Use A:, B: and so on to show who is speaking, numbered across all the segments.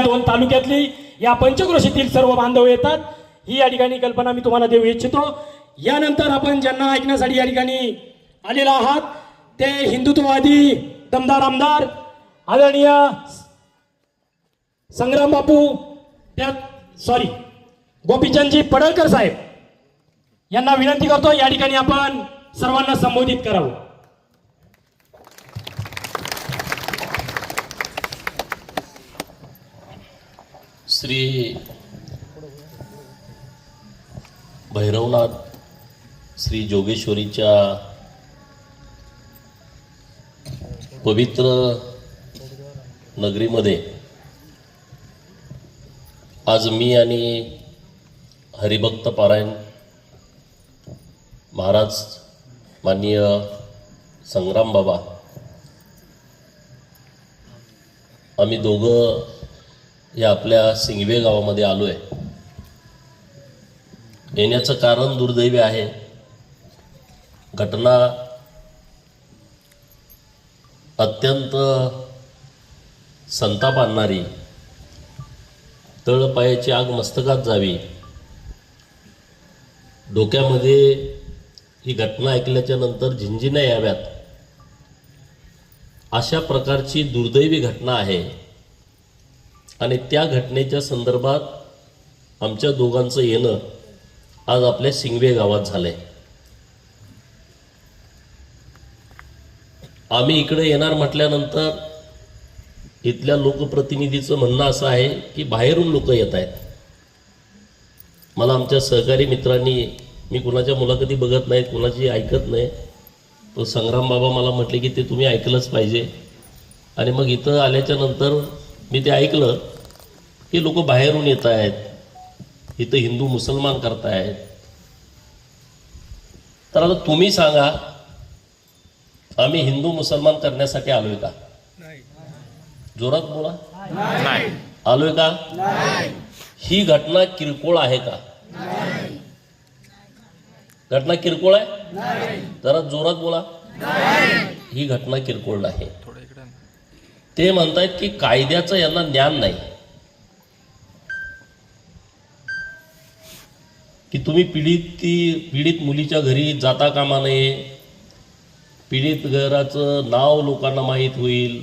A: 2 तालुक्यातली या पंचक्रोशीतील सर्व बांधव येतात, ही या ठिकाणी कल्पना मी तुम्हाला देऊ इच्छितो। यानंतर आपण ज्यांना ऐकण्यासाठी या ठिकाणी आलेला आहात ते हिंदुत्ववादी दमदार आमदार आदरणीय संग्राम बापू गोपीचंदजी पडळकर साहेब यांना विनंती करतो या ठिकाणी आपण सर्वांना संबोधित करावं।
B: श्री भैरवनाथ श्री जोगेश्वरीच्या पवित्र नगरीमध्ये आज मी आणि हरिभक्त पारायण महाराज माननीय संग्राम बाबा आम्ही दोघं या आपल्या सिंगवे गावामध्ये आलो आहे। येण्याचं कारण दुर्दैवी आहे। घटना अत्यंत संताप आणणारी, तळपायाची आग मस्तकात जावी, डोक्यामध्ये ही घटना ऐकल्याच्या नंतर झिंझिण्या याव्यात, अशा प्रकारची दुर्दैवी घटना आहे। आणि त्या घटनेच्या संदर्भात आमच्या दोघांचं येणं आज आपल्या सिंगवे गावात झालंय। आम्ही इकडे येणार म्हटल्यानंतर इथल्या लोकप्रतिनिधीचं म्हणणं असं आहे की बाहेरून लोक येत आहेत। मला आमच्या सहकारी मित्रांनी, मी कुणाच्या मुलाखती बघत नाहीत, कुणाची ऐकत नाही, तो संग्राम बाबा मला म्हटले की ते तुम्ही ऐकलंच पाहिजे। आणि मग इथं आल्याच्या नंतर मी ते ऐकलं की लोक बाहेरून येत आहेत, इथं हिंदू मुसलमान करतायत। तर आता तुम्ही सांगा, आम्ही हिंदू मुसलमान करण्यासाठी आलोय का? जोरात बोला, आलोय का? ही घटना किरकोळ आहे का? घटना किरकोळ आहे? जरा जोरात बोला, ही घटना किरकोळ नाही। ते म्हणतायत की कायद्याचं यांना ज्ञान नाही, की तुम्ही पीडित मुलीच्या घरी जाता कामा नये, पीडित घराचं नाव लोकांना माहीत होईल।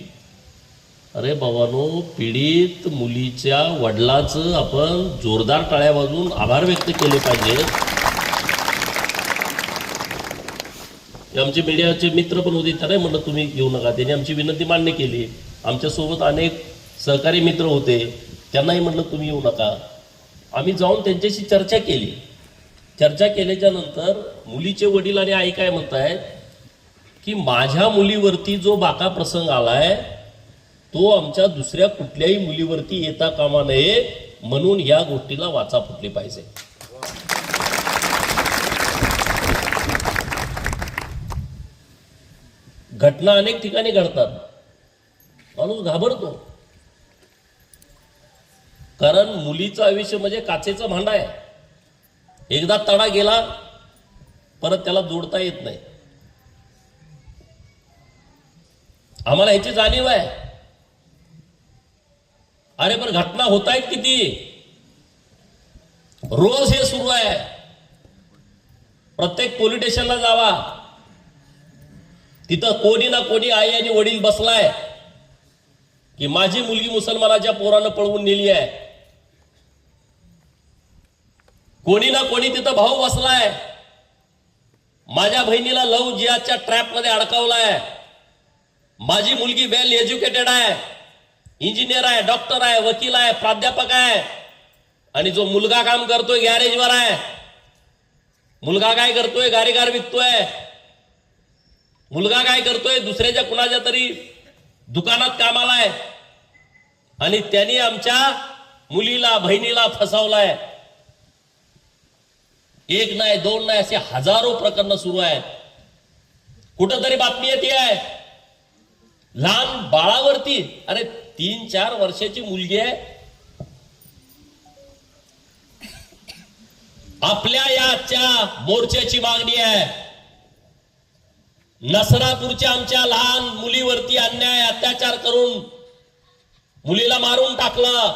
B: अरे बाबांनो, पीडित मुलीच्या वडिलाचं आपण जोरदार टाळ्या वाजवून आभार व्यक्त केले पाहिजे। आमचे मीडियाचे मित्र पण होते, त्याने म्हणलं तुम्ही येऊ नका, त्यांनी आमची विनंती मान्य केली। आमच्यासोबत अनेक सहकारी मित्र होते, त्यांनाही म्हटलं तुम्ही येऊ नका। आम्ही जाऊन त्यांच्याशी चर्चा केली। चर्चा केल्याच्या नंतर मुलीचे वडील आणि आई काय म्हणतायत की माझ्या मुलीवरती जो बाका प्रसंग आलाय तो आमच्या दुसऱ्या कुठल्याही मुलीवरती येता कामा नये, म्हणून या गोष्टीला वाचा फुटली पाहिजे। घटना अनेक ठिकाणी घडतात, माणूस घाबरतो, कारण मुलीचं आयुष्य म्हणजे काचेचा भांडा आहे। एकदा तडा गेला परत त्याला जोडता येत नाही। आम्हाला ह्याची जाणीव आहे। अरे पण घटना होत आहेत किती, रोज हे सुरू आहे। प्रत्येक पोलीस स्टेशनला जावा, तिथं कोणी ना कोणी आई आणि वडील बसलाय की माझी मुलगी मुसलमानाच्या पोरानं पळवून नेली आहे। कोणी ना कोणी तिथं भाऊ बसलाय, माझ्या बहिणीला लव जिहादच्या ट्रॅप मध्ये अडकवलाय, माझी मुलगी वेल एज्युकेटेड आहे, इंजिनियर आहे, डॉक्टर आहे, वकील आहे, प्राध्यापक आहे, आणि जो मुलगा काम करतोय गॅरेजवर आहे। मुलगा काय करतोय? गारीगार विकतोय। मुलगा काय करतोय? दुसऱ्याच्या कुणाच्या तरी दुकानात कामाला आहे, आणि त्यांनी आमच्या मुलीला बहिणीला फसवलाय। एक नाही, दोन नाही, असे हजारो प्रकरण सुरू आहेत। कुठंतरी बातमी येते आहे लहान बाळावरती, अरे 3-4 वर्षाची मुलगी आहे, आपल्या या आजच्या मोर्चाची मागणी आहे, नसरापूरच्या आमच्या लहान मुलीवरती अन्याय अत्याचार करून मुलीला मारून टाकलं,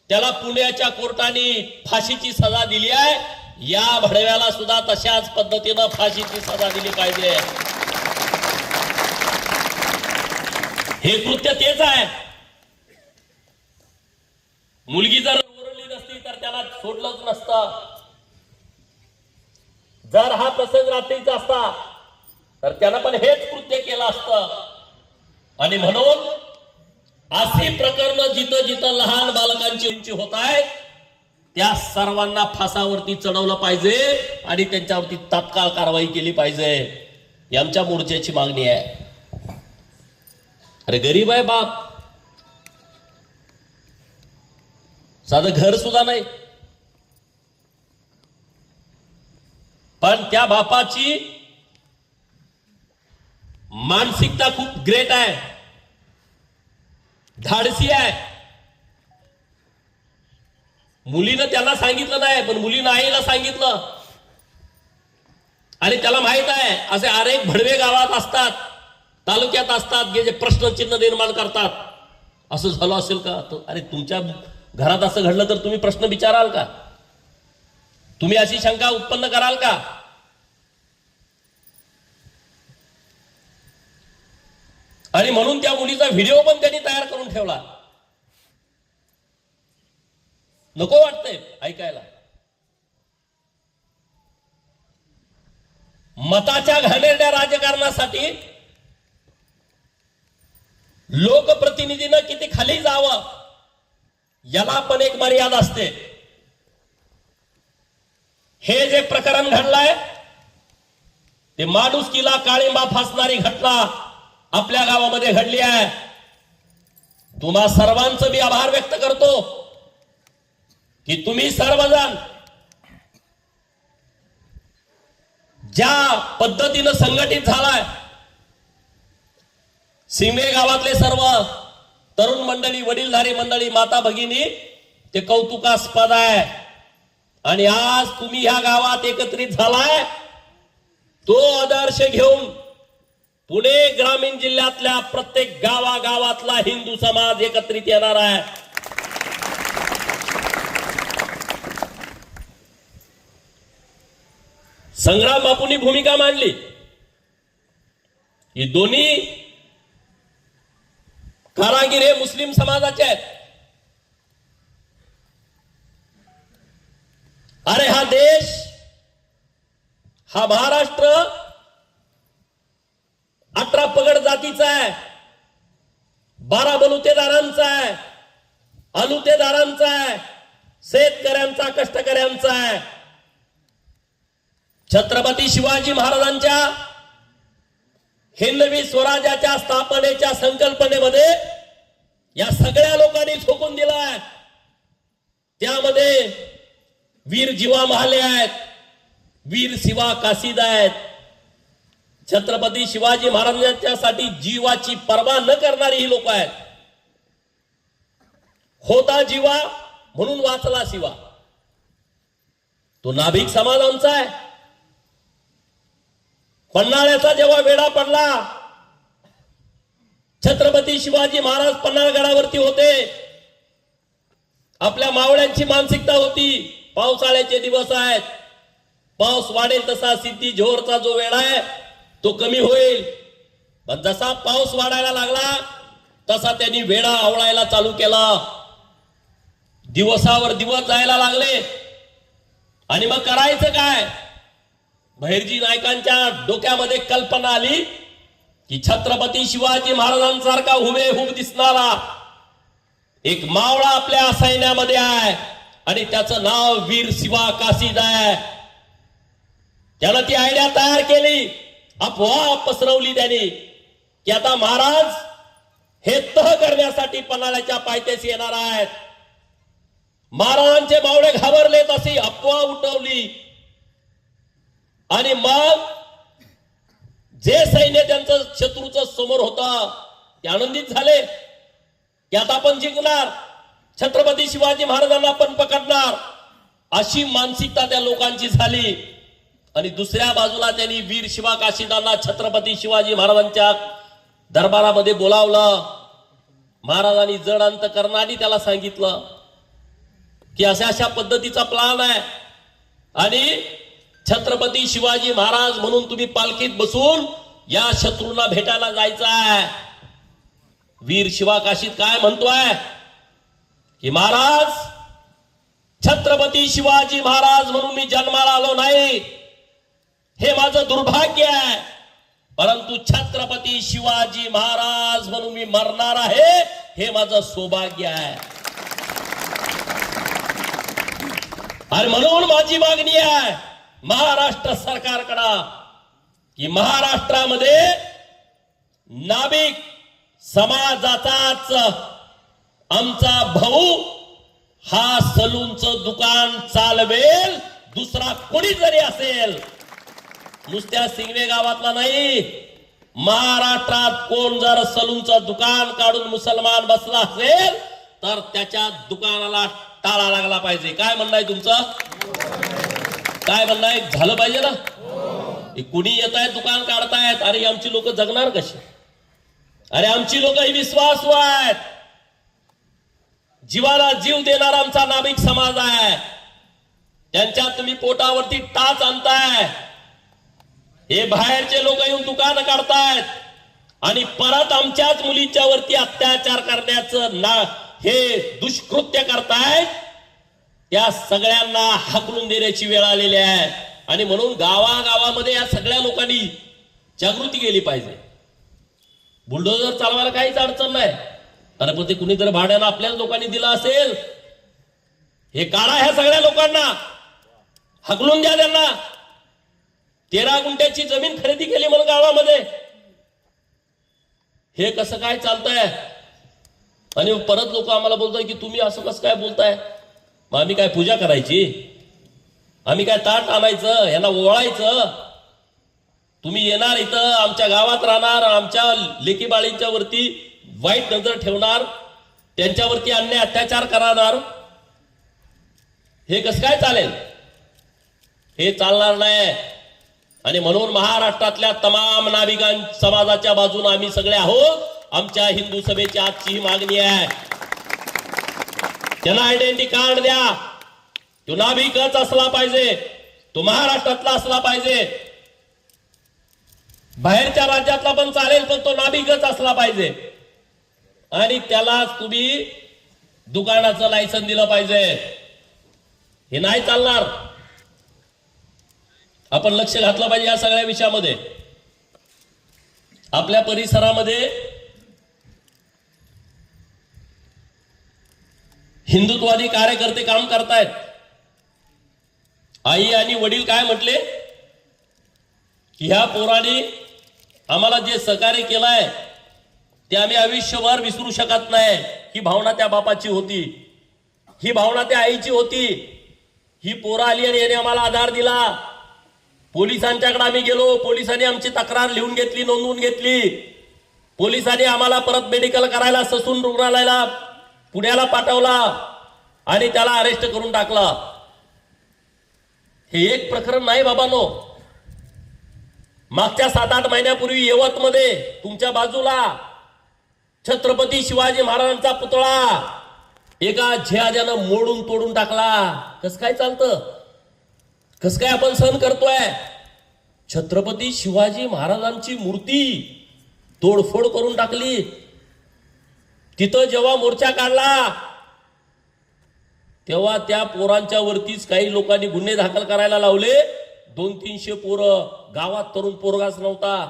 B: त्याला पुण्याच्या कोर्टाने फाशीची सजा दिली आहे. या भडव्याला सुद्धा तशाच पद्धतीनं फाशीची सजा दिली पाहिजे. हे कृत्य तेच आहे. मुलगी जर ओरडली नसती तर त्याला सोडलंच नसतं. जर हा प्रसंग रात्रीचा असता तर त्यानं पण हेच कृत्य केलं असतं. आणि म्हणून अशी प्रकरणं जिथं जिथं लहान बालकांची होत आहेत त्या सर्वांना फासावरती चढवलं पाहिजे आणि त्यांच्यावरती तात्काळ कारवाई केली पाहिजे. ही आमच्या मोर्चाची मागणी आहे. अरे गरीब आहे बाप, साधं घर सुद्धा नाही, पण त्या बापाची मानसिकता खूप ग्रेट आहे, धाडसी आहे. मुलीनं त्याला सांगितलं नाही, पण मुलीनं आईला सांगितलं. आणि त्याला माहित आहे असे अनेक भडवे गावात असतात, तालुक्यात असतात जे प्रश्नचिन्ह निर्माण करतात. असं झालं असेल का? अरे तुमच्या घरात असं घडलं तर तुम्ही प्रश्न विचाराल का? तुम्ही अशी शंका उत्पन्न कराल का? आणि म्हणून त्या मुलीचा व्हिडिओ पण त्यांनी तयार करून ठेवला. नको वाटतंय ऐकायला. मताच्या घाणेरड्या राजकारणासाठी लोकप्रतिनिधीनं किती खाली जावं याला पण एक मर्यादा असते. हे जे प्रकरण घडलंय ते माणुसकीला काळिंबा फासणारी घटना आपल्या गावामध्ये घडली आहे. तुम्हा सर्वांचं मी आभार व्यक्त करतो की तुम्ही सर्वजण ज्या पद्धतीनं संघटित झालाय. सिंगे गावातले सर्व तरुण मंडळी, वडीलधारी मंडळी, माता भगिनी, ते कौतुकास्पद आहे. आणि आज तुम्ही ह्या गावात एकत्रित झालाय, तो आदर्श घेऊन पुणे ग्रामीण जिल्ह्यातल्या प्रत्येक गावागावातला हिंदू समाज एकत्रित येणार आहे. संग्राम बापूंनी भूमिका मांडली ही दोन्ही कारागीर हे मुस्लिम समाजाचे आहेत. अरे हा देश, हा महाराष्ट्र 18 पगड जातीचा आहे, 12 बलुतेदारांचा आहे, अलुतेदारांचा आहे, शेतकऱ्यांचा, कष्टकऱ्यांचा आहे. छत्रपती शिवाजी महाराजांच्या हिंदवी स्वराज्याच्या स्थापनेच्या संकल्पनेमध्ये या सगळ्या लोकांनी झोकून दिलाय. त्यामध्ये वीर जीवा महाले आहेत, वीर शिवा काशीद आहेत. छत्रपती शिवाजी महाराजांच्यासाठी जीवाची पर्वा न करणारी ही लोक आहेत. होता जीवा म्हणून वाचला शिवा. तो नाभिक समाज आमचा आहे. पन्हाळ्याचा जेव्हा वेढा पडला, छत्रपती शिवाजी महाराज पन्हाळगडावरती होते. आपल्या मावळ्यांची मानसिकता होती, पावसाळ्याचे दिवस आहेत, पाऊस वाढेल तसा सिद्धी जोहरचा जो वेढा आहे तो कमी होईल. पण जसा पाऊस वाढायला लागला तसा त्यांनी वेढा आवळायला चालू केला. दिवसावर दिवस जायला लागले. आणि मग करायचं काय? बहिर्जी नायकांच्या डोक्यामध्ये कल्पना आली की छत्रपती शिवाजी महाराजांसारखा हुबेहूब दिसणारा एक मावळा आपल्या सैन्यामध्ये आहे आणि त्याचं नाव वीर शिवा काशीद आहे. त्यानं ती आयडिया तयार केली, अफवा पसरवली त्यांनी की आता महाराज हे तह करण्यासाठी पन्हाळ्याच्या पायथ्याशी येणार आहेत. महाराजांचे मावळे घाबरलेत अशी अफवा उठवली. आणि मग जे सैन्य त्यांचं शत्रूचं समोर होतं ते आनंदित झाले की आता आपण जिंकणार, छत्रपती शिवाजी महाराजांना आपण पकडणार, अशी मानसिकता त्या लोकांची झाली. आणि दुसऱ्या बाजूला त्यांनी वीर शिवा काशीदांना छत्रपती शिवाजी महाराजांच्या दरबारामध्ये बोलावलं महाराजांनी जड अंतकरणाने त्याला सांगितलं की अशा अशा पद्धतीचा प्लान आहे आणि छत्रपती शिवाजी महाराज म्हणून तुम्ही पालखीत बसून या शत्रूंना भेटायला जायचं आहे. वीर शिवा काशीत काय म्हणतोय की महाराज, छत्रपती शिवाजी महाराज म्हणून मी जन्माला आलो नाही, हे माझं दुर्भाग्य आहे, परंतु छत्रपती शिवाजी महाराज म्हणून मी मरणार आहे, हे माझं सौभाग्य आहे. आणि म्हणून माझी मागणी आहे महाराष्ट्र सरकारकडे की महाराष्ट्रामध्ये नाभिक समाजाचाच आमचा भाऊ हा सलूनचं दुकान चालवेल, दुसरा कोणी जरी असेल, नुसत्या सिंगवे गावातला नाही, महाराष्ट्रात कोण जर सलूनचं दुकान काढून मुसलमान बसला असेल तर त्याच्या दुकानाला टाळा लागला पाहिजे. काय म्हणणं आहे तुमचं? काय म्हणणं आहे? झालं पाहिजे ना. कुणी येत आहेत दुकान काढतायत, अरे आमची लोक जगणार कशी? अरे आमची लोक ही विश्वासू आहेत, जीवाला जीव देणारा आमचा नाभिक समाज आहे, त्यांच्यात तुम्ही पोटावरती टाच आणताय. हे बाहेरचे लोक येऊन दुकान काढतायत आणि परत आमच्याच मुलींच्या वरती अत्याचार करण्याचं हे दुष्कृत्य करतायत. त्या सगळ्यांना हाकलून देण्याची वेळ आलेली आहे आणि म्हणून गावागावामध्ये या सगळ्या लोकांनी जागृती केली पाहिजे. बुलडोजर चालवायला काहीच अडचण नाही, अरे पण ते कुणीतरी भाड्यानं आपल्याच लोकांनी दिलं असेल, हे काढा, ह्या सगळ्या लोकांना हाकलून द्या. त्यांना 13 गुंठ्याची जमीन खरेदी केली म्हणून गावामध्ये, हे कसं काय चालतंय? आणि परत लोक आम्हाला बोलताय की तुम्ही असं कसं काय बोलताय? मग आम्ही काय पूजा करायची? आम्ही काय ताट आणायचं, यांना ओवाळायचं? तुम्ही येणार इथं आमच्या गावात राहणार, आमच्या लेकी बाळींच्या वरती वाईट नजर ठेवणार, त्यांच्यावरती अन्याय अत्याचार करणार, हे कसं काय चालेल? हे चालणार नाही. आणि म्हणून महाराष्ट्रातल्या तमाम नाभिकां समाजाच्या बाजूने आम्ही सगळे आहोत. आमच्या हिंदू सभेची आजची ही मागणी आहे, त्यांना आयडेंटिटी कार्ड द्या. तो नाभिकच असला पाहिजे, तो महाराष्ट्रातला असला पाहिजे, बाहेरच्या राज्यातला पण चालेल, पण तो नाभिकच असला पाहिजे. आणि त्यालाच तुम्ही दुकानाचं लायसन दिलं पाहिजे. हे नाही चालणार. आपण लक्ष घातलं पाहिजे या सगळ्या विषयामध्ये. आपल्या परिसरामध्ये हिंदुत्ववादी कार्यकर्ते काम करतायत. आई आणि वडील काय म्हटले की ह्या पोरांनी आम्हाला जे सहकार्य केलंय ते आम्ही आयुष्यभर विसरू शकत नाही. ही भावना त्या बापाची होती, ही भावना त्या आईची होती. ही पोरं आली आणि याने आम्हाला आधार दिला. पोलिसांच्याकडे आम्ही गेलो, पोलिसांनी आमची तक्रार लिहून घेतली, नोंदवून घेतली. पोलिसांनी आम्हाला परत मेडिकल करायला ससून रुग्णालयाला पुण्याला पाठवला आणि त्याला अरेस्ट करून टाकला. हे एक प्रकरण नाही बाबांनो. मागच्या 7-8 महिन्यापूर्वी यवतमध्ये तुमच्या बाजूला छत्रपती शिवाजी महाराजांचा पुतळा एका झिहाद्यानं मोडून तोडून टाकला. कसं काय चालतं? कसं काय आपण सहन करतोय? छत्रपती शिवाजी महाराजांची मूर्ती तोडफोड करून टाकली. तिथं जेव्हा मोर्चा काढला तेव्हा त्या पोरांच्या वरतीच काही लोकांनी गुन्हे दाखल करायला लावले. 200-300 पोरं, गावात तरुण पोरगाच नव्हता.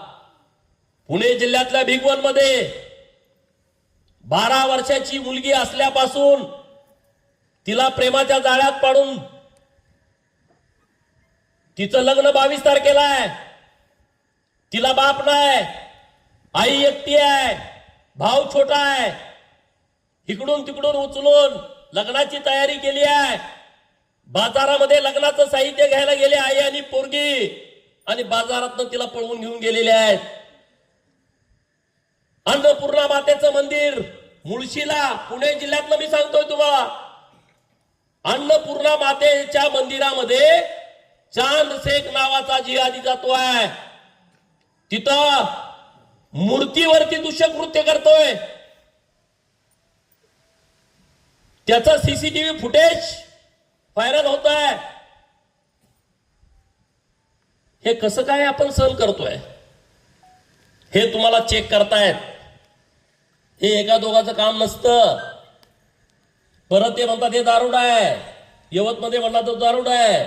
B: पुणे जिल्ह्यातल्या भिगवण मध्ये 12 वर्षाची मुलगी असल्यापासून तिला प्रेमाच्या जाळ्यात पाडून तिचं लग्न 22 तारखेला आहे. तिला बाप नाही, आई एकटी आहे, भाऊ छोटा आहे. इकडून तिकडून उचलून लग्नाची तयारी केली आहे. बाजारामध्ये लग्नाचं साहित्य घ्यायला गेले आई आणि पोरगी, आणि बाजारातनं तिला पळवून घेऊन गेलेले आहेत. अन्नपूर्णा मातेचं मंदिर मुळशीला, पुणे जिल्ह्यातलं मी सांगतोय तुम्हाला, अन्नपूर्णा मातेच्या मंदिरामध्ये चांद शेख नावाचा जिहादी जातो आहे. तिथं मूर्तीवरती दुष्कृत्य करतोय. त्याचं सीसीटीव्ही फुटेज व्हायरल होत आहे. हे कसं काय आपण सहन करतोय? हे तुम्हाला चेक करतायत. हे एका दोघांचं काम नसतं. परत ते म्हणतात हे दारुडा आहे, यवतमध्ये म्हणला तो दारुडा आहे.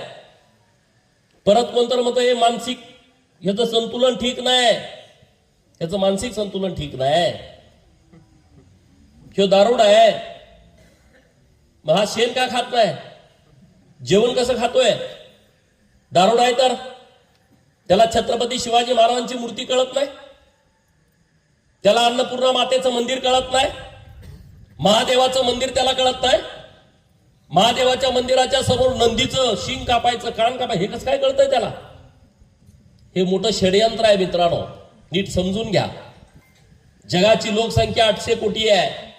B: परत कोणतर म्हणतं हे मानसिक, ह्याचं संतुलन ठीक नाही, ह्याचं मानसिक संतुलन ठीक नाही, ह्यो दारुडा आहे. मग हा शेण का खात नाही? जेवण कसं खातोय? दारुडा आहे तर त्याला छत्रपती शिवाजी महाराजांची मूर्ती कळत नाही, त्याला अन्नपूर्णा मातेचं मंदिर कळत नाही, महादेवाचं मंदिर त्याला कळत नाही, महादेवाच्या मंदिराच्या समोर नंदीचं शिंग कापायचं, कान कापायचं हे कसं काय कळतंय त्याला? हे मोठं षडयंत्र आहे मित्रांनो, नीट समजून घ्या. जगाची लोकसंख्या 800 कोटी आहे,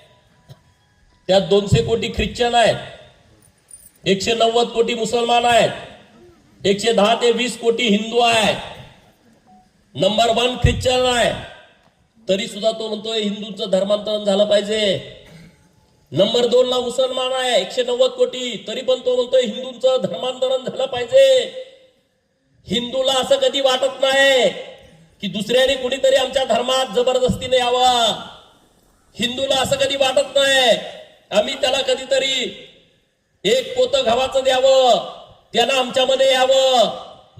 B: त्यात 200 कोटी ख्रिश्चन आहेत, 190 कोटी मुसलमान आहेत, 110 ते 20 कोटी हिंदू आहेत. नंबर 1 ख्रिश्चन आहे, तरी सुद्धा तो म्हणतोय हिंदूंचं धर्मांतरण झालं पाहिजे. नंबर 2 ला मुसलमान आहे, 190 कोटी, तरी पण तो म्हणतोय हिंदूंचं धर्मांतरण झालं पाहिजे. हिंदूला असं कधी वाटत नाही की दुसऱ्याने कुणीतरी आमच्या धर्मात जबरदस्तीने यावं. हिंदूला असं कधी वाटत नाही आम्ही त्याला कधीतरी एक पोतं गव्हाचं द्यावं, त्यानं आमच्यामध्ये यावं,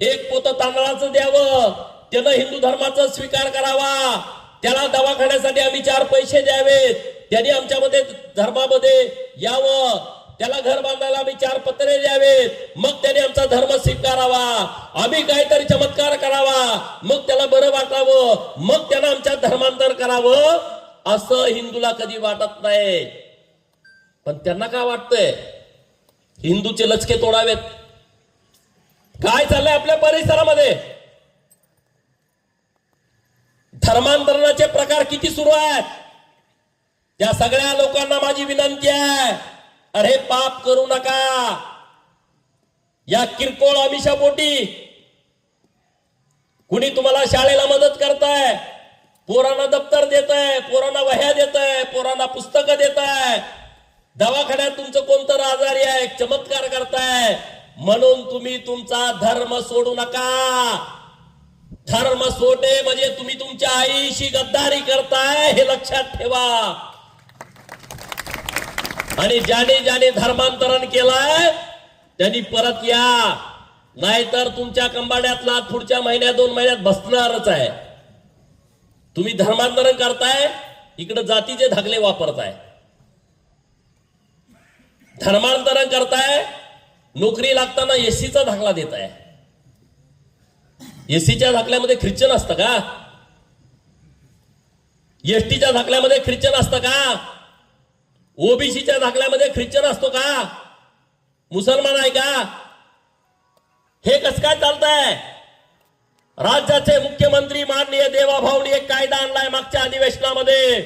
B: एक पोतं तांदळाचं द्यावं, त्यानं हिंदू धर्माचा स्वीकार करावा, त्याला दवाखान्यासाठी आम्ही 4 पैसे द्यावेत, त्याने आमच्यामध्ये धर्मामध्ये यावं, त्याला घर बांधायला आम्ही 4 पत्रे द्यावेत, मग त्याने आमचा धर्म स्वीकारावा, आम्ही काहीतरी चमत्कार करावा, मग त्याला बरं वाटावं, मग त्यानं आमच्या धर्मांतर करावं, असं हिंदूला कधी वाटत नाही. पण त्यांना काय वाटतंय? हिंदूचे लचके तोडावेत. काय चाललंय आपल्या परिसरामध्ये? धर्मांतरणाचे प्रकार किती सुरू आहेत? त्या सगळ्या लोकांना माझी विनंती आहे, अरे पाप करू नका. या किरकोळ आमिषापोटी कुणी तुम्हाला शाळेला मदत करताय, पोरांना दप्तर देताय, पोरांना वह्या देताय, पोरांना पुस्तकं देताय, दवाखान्यात तुमचं कोणतं आजारी आहे, चमत्कार करताय, म्हणून तुम्ही तुमचा धर्म सोडू नका. धर्म सोडणे म्हणजे तुम्ही तुमच्या आईशी गद्दारी करताय, हे लक्षात ठेवा. आणि ज्याने ज्याने धर्मांतरण केलंय त्यांनी परत या, नाहीतर तुमच्या कंबाड्यातला पुढच्या महिन्यात 2 महिन्यात बसणारच आहे. तुम्ही धर्मांतरण करताय, इकडे जातीचे धागले वापरताय. धर्मांतरण करताय, नोकरी लागताना एससीचा दाखला देताय. एससीच्या दाखल्यामध्ये ख्रिश्चन असतं का? एसटीच्या दाखल्यामध्ये ख्रिश्चन असतं का? ओबीसीच्या दाखल्यामध्ये ख्रिश्चन असतो का? मुसलमान आहे का? हे कसं काय चालतंय? राज्याचे मुख्यमंत्री माननीय देवाभाऊनी एक कायदा आणलाय मागच्या अधिवेशनामध्ये.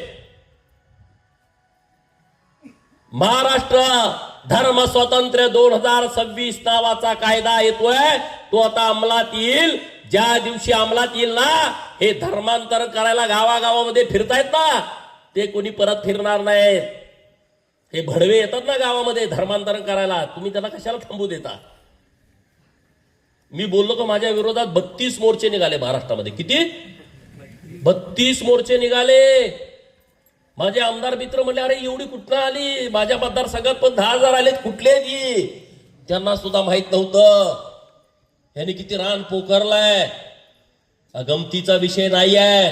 B: महाराष्ट्र धर्म स्वातंत्र्य 2026 नावाचा कायदा येतोय. तो आता अंमलात येईल. ज्या दिवशी अंमलात येईल ना, हे धर्मांतर करायला गावागावामध्ये फिरतायत ना, ते कोणी परत फिरणार नाहीत. हे भडवे येतात ना गावामध्ये धर्मांतरण करायला, तुम्ही त्यांना कशाला थांबू देता? मी बोललो का माझ्या विरोधात 32 मोर्चे निघाले महाराष्ट्रामध्ये. किती? 32 मोर्चे निघाले. माझे आमदार मित्र म्हणले, अरे एवढी कुठनं आली? माझ्या मतदारसंघात पण 10,000 आलेत, कुठले ती? त्यांना सुद्धा माहित नव्हतं यांनी किती रान पोखरलाय. गमतीचा विषय नाही आहे.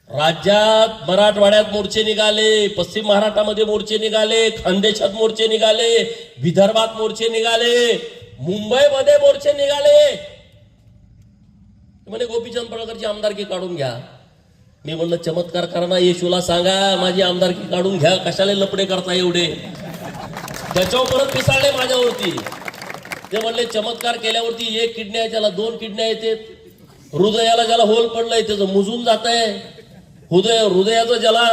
B: राज्यात मराठवाड्यात मोर्चे निघाले, पश्चिम महाराष्ट्रामध्ये मोर्चे निघाले, खानदेशात मोर्चे निघाले, विदर्भात मोर्चे निघाले, मुंबईमध्ये मोर्चे निघाले. म्हणे गोपीचंद पडळकरची आमदारकी काढून घ्या. मी म्हणलं चमत्कार करा ना, येशूला सांगा माझी आमदारकी काढून घ्या, कशाला लपडे करता एवढे? त्याच्यावर परत पिसाळले माझ्यावरती. ते म्हणले चमत्कार केल्यावरती 1 किडनी आहे, त्याला 2 किडन्या येते, हृदयाला ज्याला होल पडलाय त्याचं मुजून जात आहे, हृदयाचं ज्याला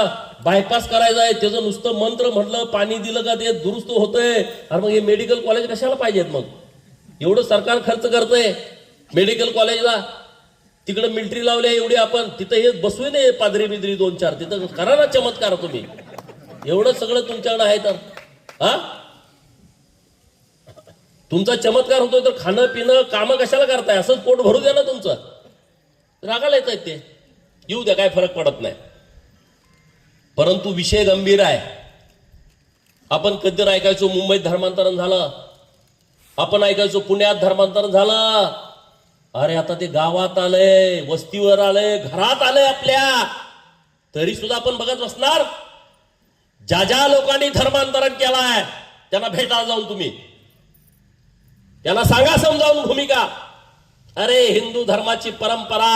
B: बायपास करायचं आहे त्याचं नुसतं मंत्र म्हटलं, पाणी दिलं का ते दुरुस्त होतंय. अरे मग हे मेडिकल कॉलेज कशाला पाहिजेत? मग एवढं सरकार खर्च करतंय मेडिकल कॉलेजला, तिकडे मिलिटरी लावले एवढी, आपण तिथं हे बसवे नाही पादरी बिदरी 2-4, तिथं करा ना चमत्कार तुम्ही. एवढं सगळं तुमच्याकडे आहे तर हा तुमचा चमत्कार होतोय तर खाणं पिणं कामं कशाला करताय? असंच पोट भरू द्या ना तुमचं. रागाला येत आहेत ते, येऊ द्या, काय फरक पडत नाही. परंतु विषय गंभीर आहे. आपण कधी ऐकायचो मुंबईत धर्मांतरण झालं, आपण ऐकायचो पुण्यात धर्मांतरण झालं. अरे आता ते गावात आलंय, वस्तीवर आलंय, घरात आलंय आपल्या. तरी सुद्धा आपण बघत बसणार. ज्या ज्या लोकांनी धर्मांतरण केलाय त्यांना भेटा जाऊन तुम्ही, त्यांना सांगा समजावून भूमिका. अरे हिंदू धर्माची परंपरा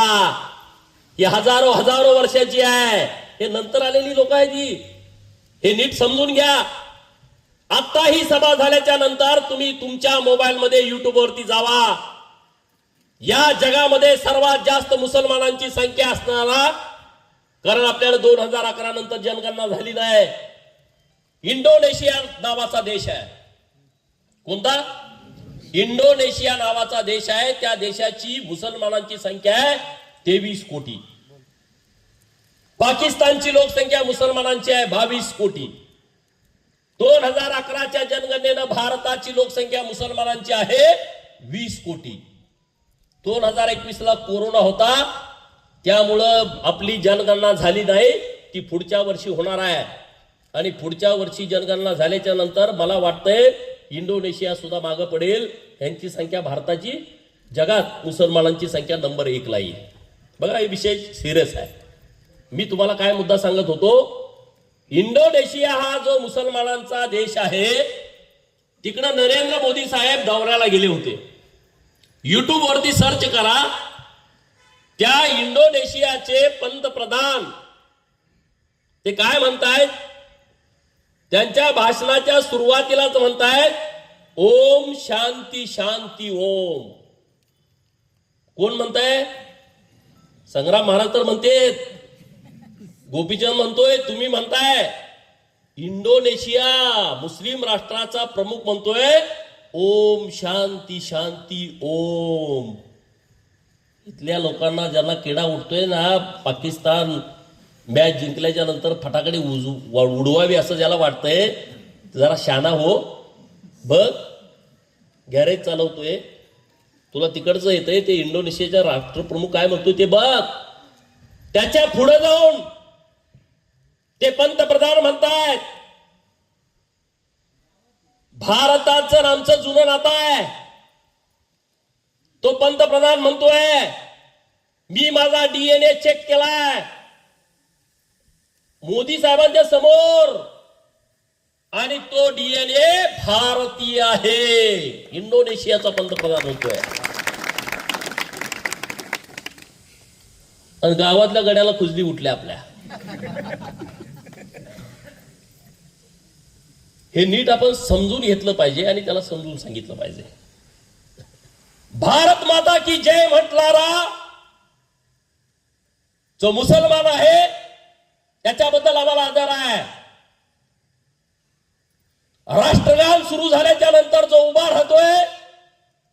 B: ही हजारो हजारो वर्षाची आहे. हे नंतर आलेली लोक आहेत ही, हे नीट समजून घ्या. आता ही सभा झाल्याच्या नंतर तुम्ही तुमच्या मोबाईल मध्ये युट्यूब वरती जावा. या जगामध्ये सर्वात जास्त मुसलमानांची संख्या असणारा, कारण आपल्याला 2011 नंतर जनगणना झाली नाही, इंडोनेशिया नावाचा देश आहे. कोणता? इंडोनेशिया नावाचा देश आहे. त्या देशाची मुसलमानांची संख्या आहे 23 कोटी. पाकिस्तानची लोकसंख्या मुसलमानांची आहे 22 कोटी. 2011च्या जनगणनेनं भारताची लोकसंख्या मुसलमानांची आहे 20 कोटी. 2021ला कोरोना होता, त्यामुळं आपली जनगणना झाली नाही. ती पुढच्या वर्षी होणार आहे. आणि पुढच्या वर्षी जनगणना झाल्याच्या नंतर मला वाटतंय इंडोनेशिया सुद्धा मागं पडेल. यांची संख्या भारताची जगात मुसलमानांची संख्या नंबर 1 ला येईल. बघा, हे विषय सिरियस आहे. मी तुम्हाला काय मुद्दा सांगत होतो, इंडोनेशिया हा जो मुसलमानांचा देश आहे, तिकडं नरेंद्र मोदी साहेब दौऱ्याला गेले होते. युट्यूब वरती सर्च करा. त्या इंडोनेशियाचे पंतप्रधान ते काय म्हणतायत? त्यांच्या भाषणाच्या सुरुवातीलाच म्हणतायत ओम शांती शांती ओम. कोण म्हणताय? संग्राम महाराज तर म्हणते, गोपीचंद म्हणतोय, तुम्ही म्हणताय. इंडोनेशिया मुस्लिम राष्ट्राचा प्रमुख म्हणतोय ओम शांती शांती ओम. इथल्या लोकांना ज्यांना किडा उठतोय ना, पाकिस्तान मॅच जिंकल्याच्या नंतर फटाकडे उडवावी असं ज्याला वाटतंय, जरा शाना हो. बघ, गॅरेज चालवतोय, तुला तिकडचं येतंय, ते इंडोनेशियाचा राष्ट्रप्रमुख काय म्हणतोय ते बघ. त्याच्या पुढे जाऊन ते पंतप्रधान म्हणतायत भारताचं आमचं जुनं नातं आहे. तो पंतप्रधान म्हणतोय मी माझा DNA चेक केलाय मोदी साहेबांच्या समोर, आणि तो DNA भारतीय आहे. इंडोनेशियाचा पंतप्रधान म्हणतोय. आणि गावातल्या गड्याला खुजली उठल्या आपल्या. हे नीट आपण समजून घेतलं पाहिजे आणि त्याला समजून सांगितलं पाहिजे. भारत माता की जय म्हटणारा जो मुसलमान आहे त्याच्याबद्दल आम्हाला आदर आहे. राष्ट्रगान सुरू झाल्याच्या नंतर जो उभा राहतोय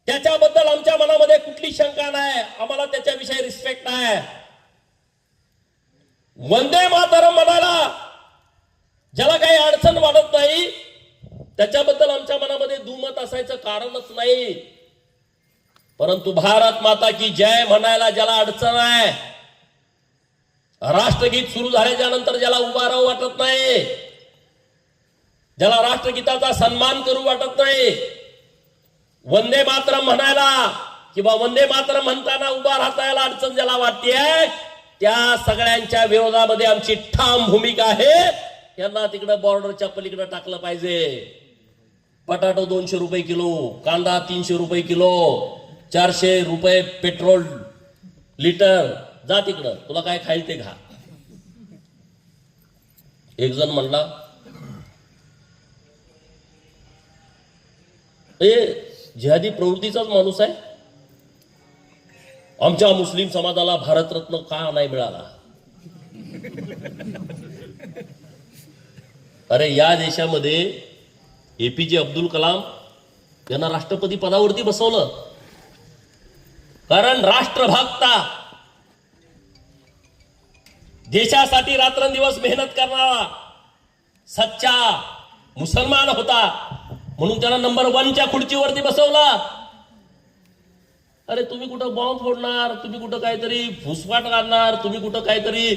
B: त्याच्याबद्दल आमच्या मनामध्ये कुठली शंका नाही. आम्हाला त्याच्याविषयी रिस्पेक्ट आहे. वंदे मातरम म्हणाला ज्याला काही अडचण वाटत नाही, त्याच्याबद्दल आमच्या मनामध्ये दुमत असायचं कारणच नाही. परंतु भारत माता की जय म्हणायला ज्याला अडचण आहे, राष्ट्रगीत सुरू झाल्याच्या नंतर ज्याला उभा राहू वाटत नाही, ज्याला राष्ट्रगीताचा सन्मान करू वाटत नाही, वंदे मातरम म्हणायला किंवा वंदे मातरम म्हणताना उभा राहता याला अडचण ज्याला वाटते, त्या सगळ्यांच्या विरोधामध्ये आमची ठाम भूमिका आहे. यांना तिकडे बॉर्डरच्या पलीकडे टाकलं पाहिजे. बटाटो 200 रुपये किलो, कांदा 300 रुपये किलो, 400 रुपये पेट्रोल लिटर. जा तिकडं, तुला काय खाईल ते खा. एक जण म्हणला जिहादी प्रवृत्तीचाच माणूस आहे, आमच्या मुस्लिम समाजाला भारतरत्न का नाही मिळाला? अरे या देशामध्ये APJ अब्दुल कलाम यांना राष्ट्रपती पदावरती बसवलं कारण राष्ट्रभक्ता, देशासाठी रात्रंदिवस मेहनत करणारा, सच्चा मुसलमान होता म्हणून त्याला नंबर 1च्या खुर्चीवरती बसवला. अरे तुम्ही कुठं बॉम्ब फोडणार, तुम्ही कुठं काहीतरी फुसफाट घालणार, तुम्ही कुठं काहीतरी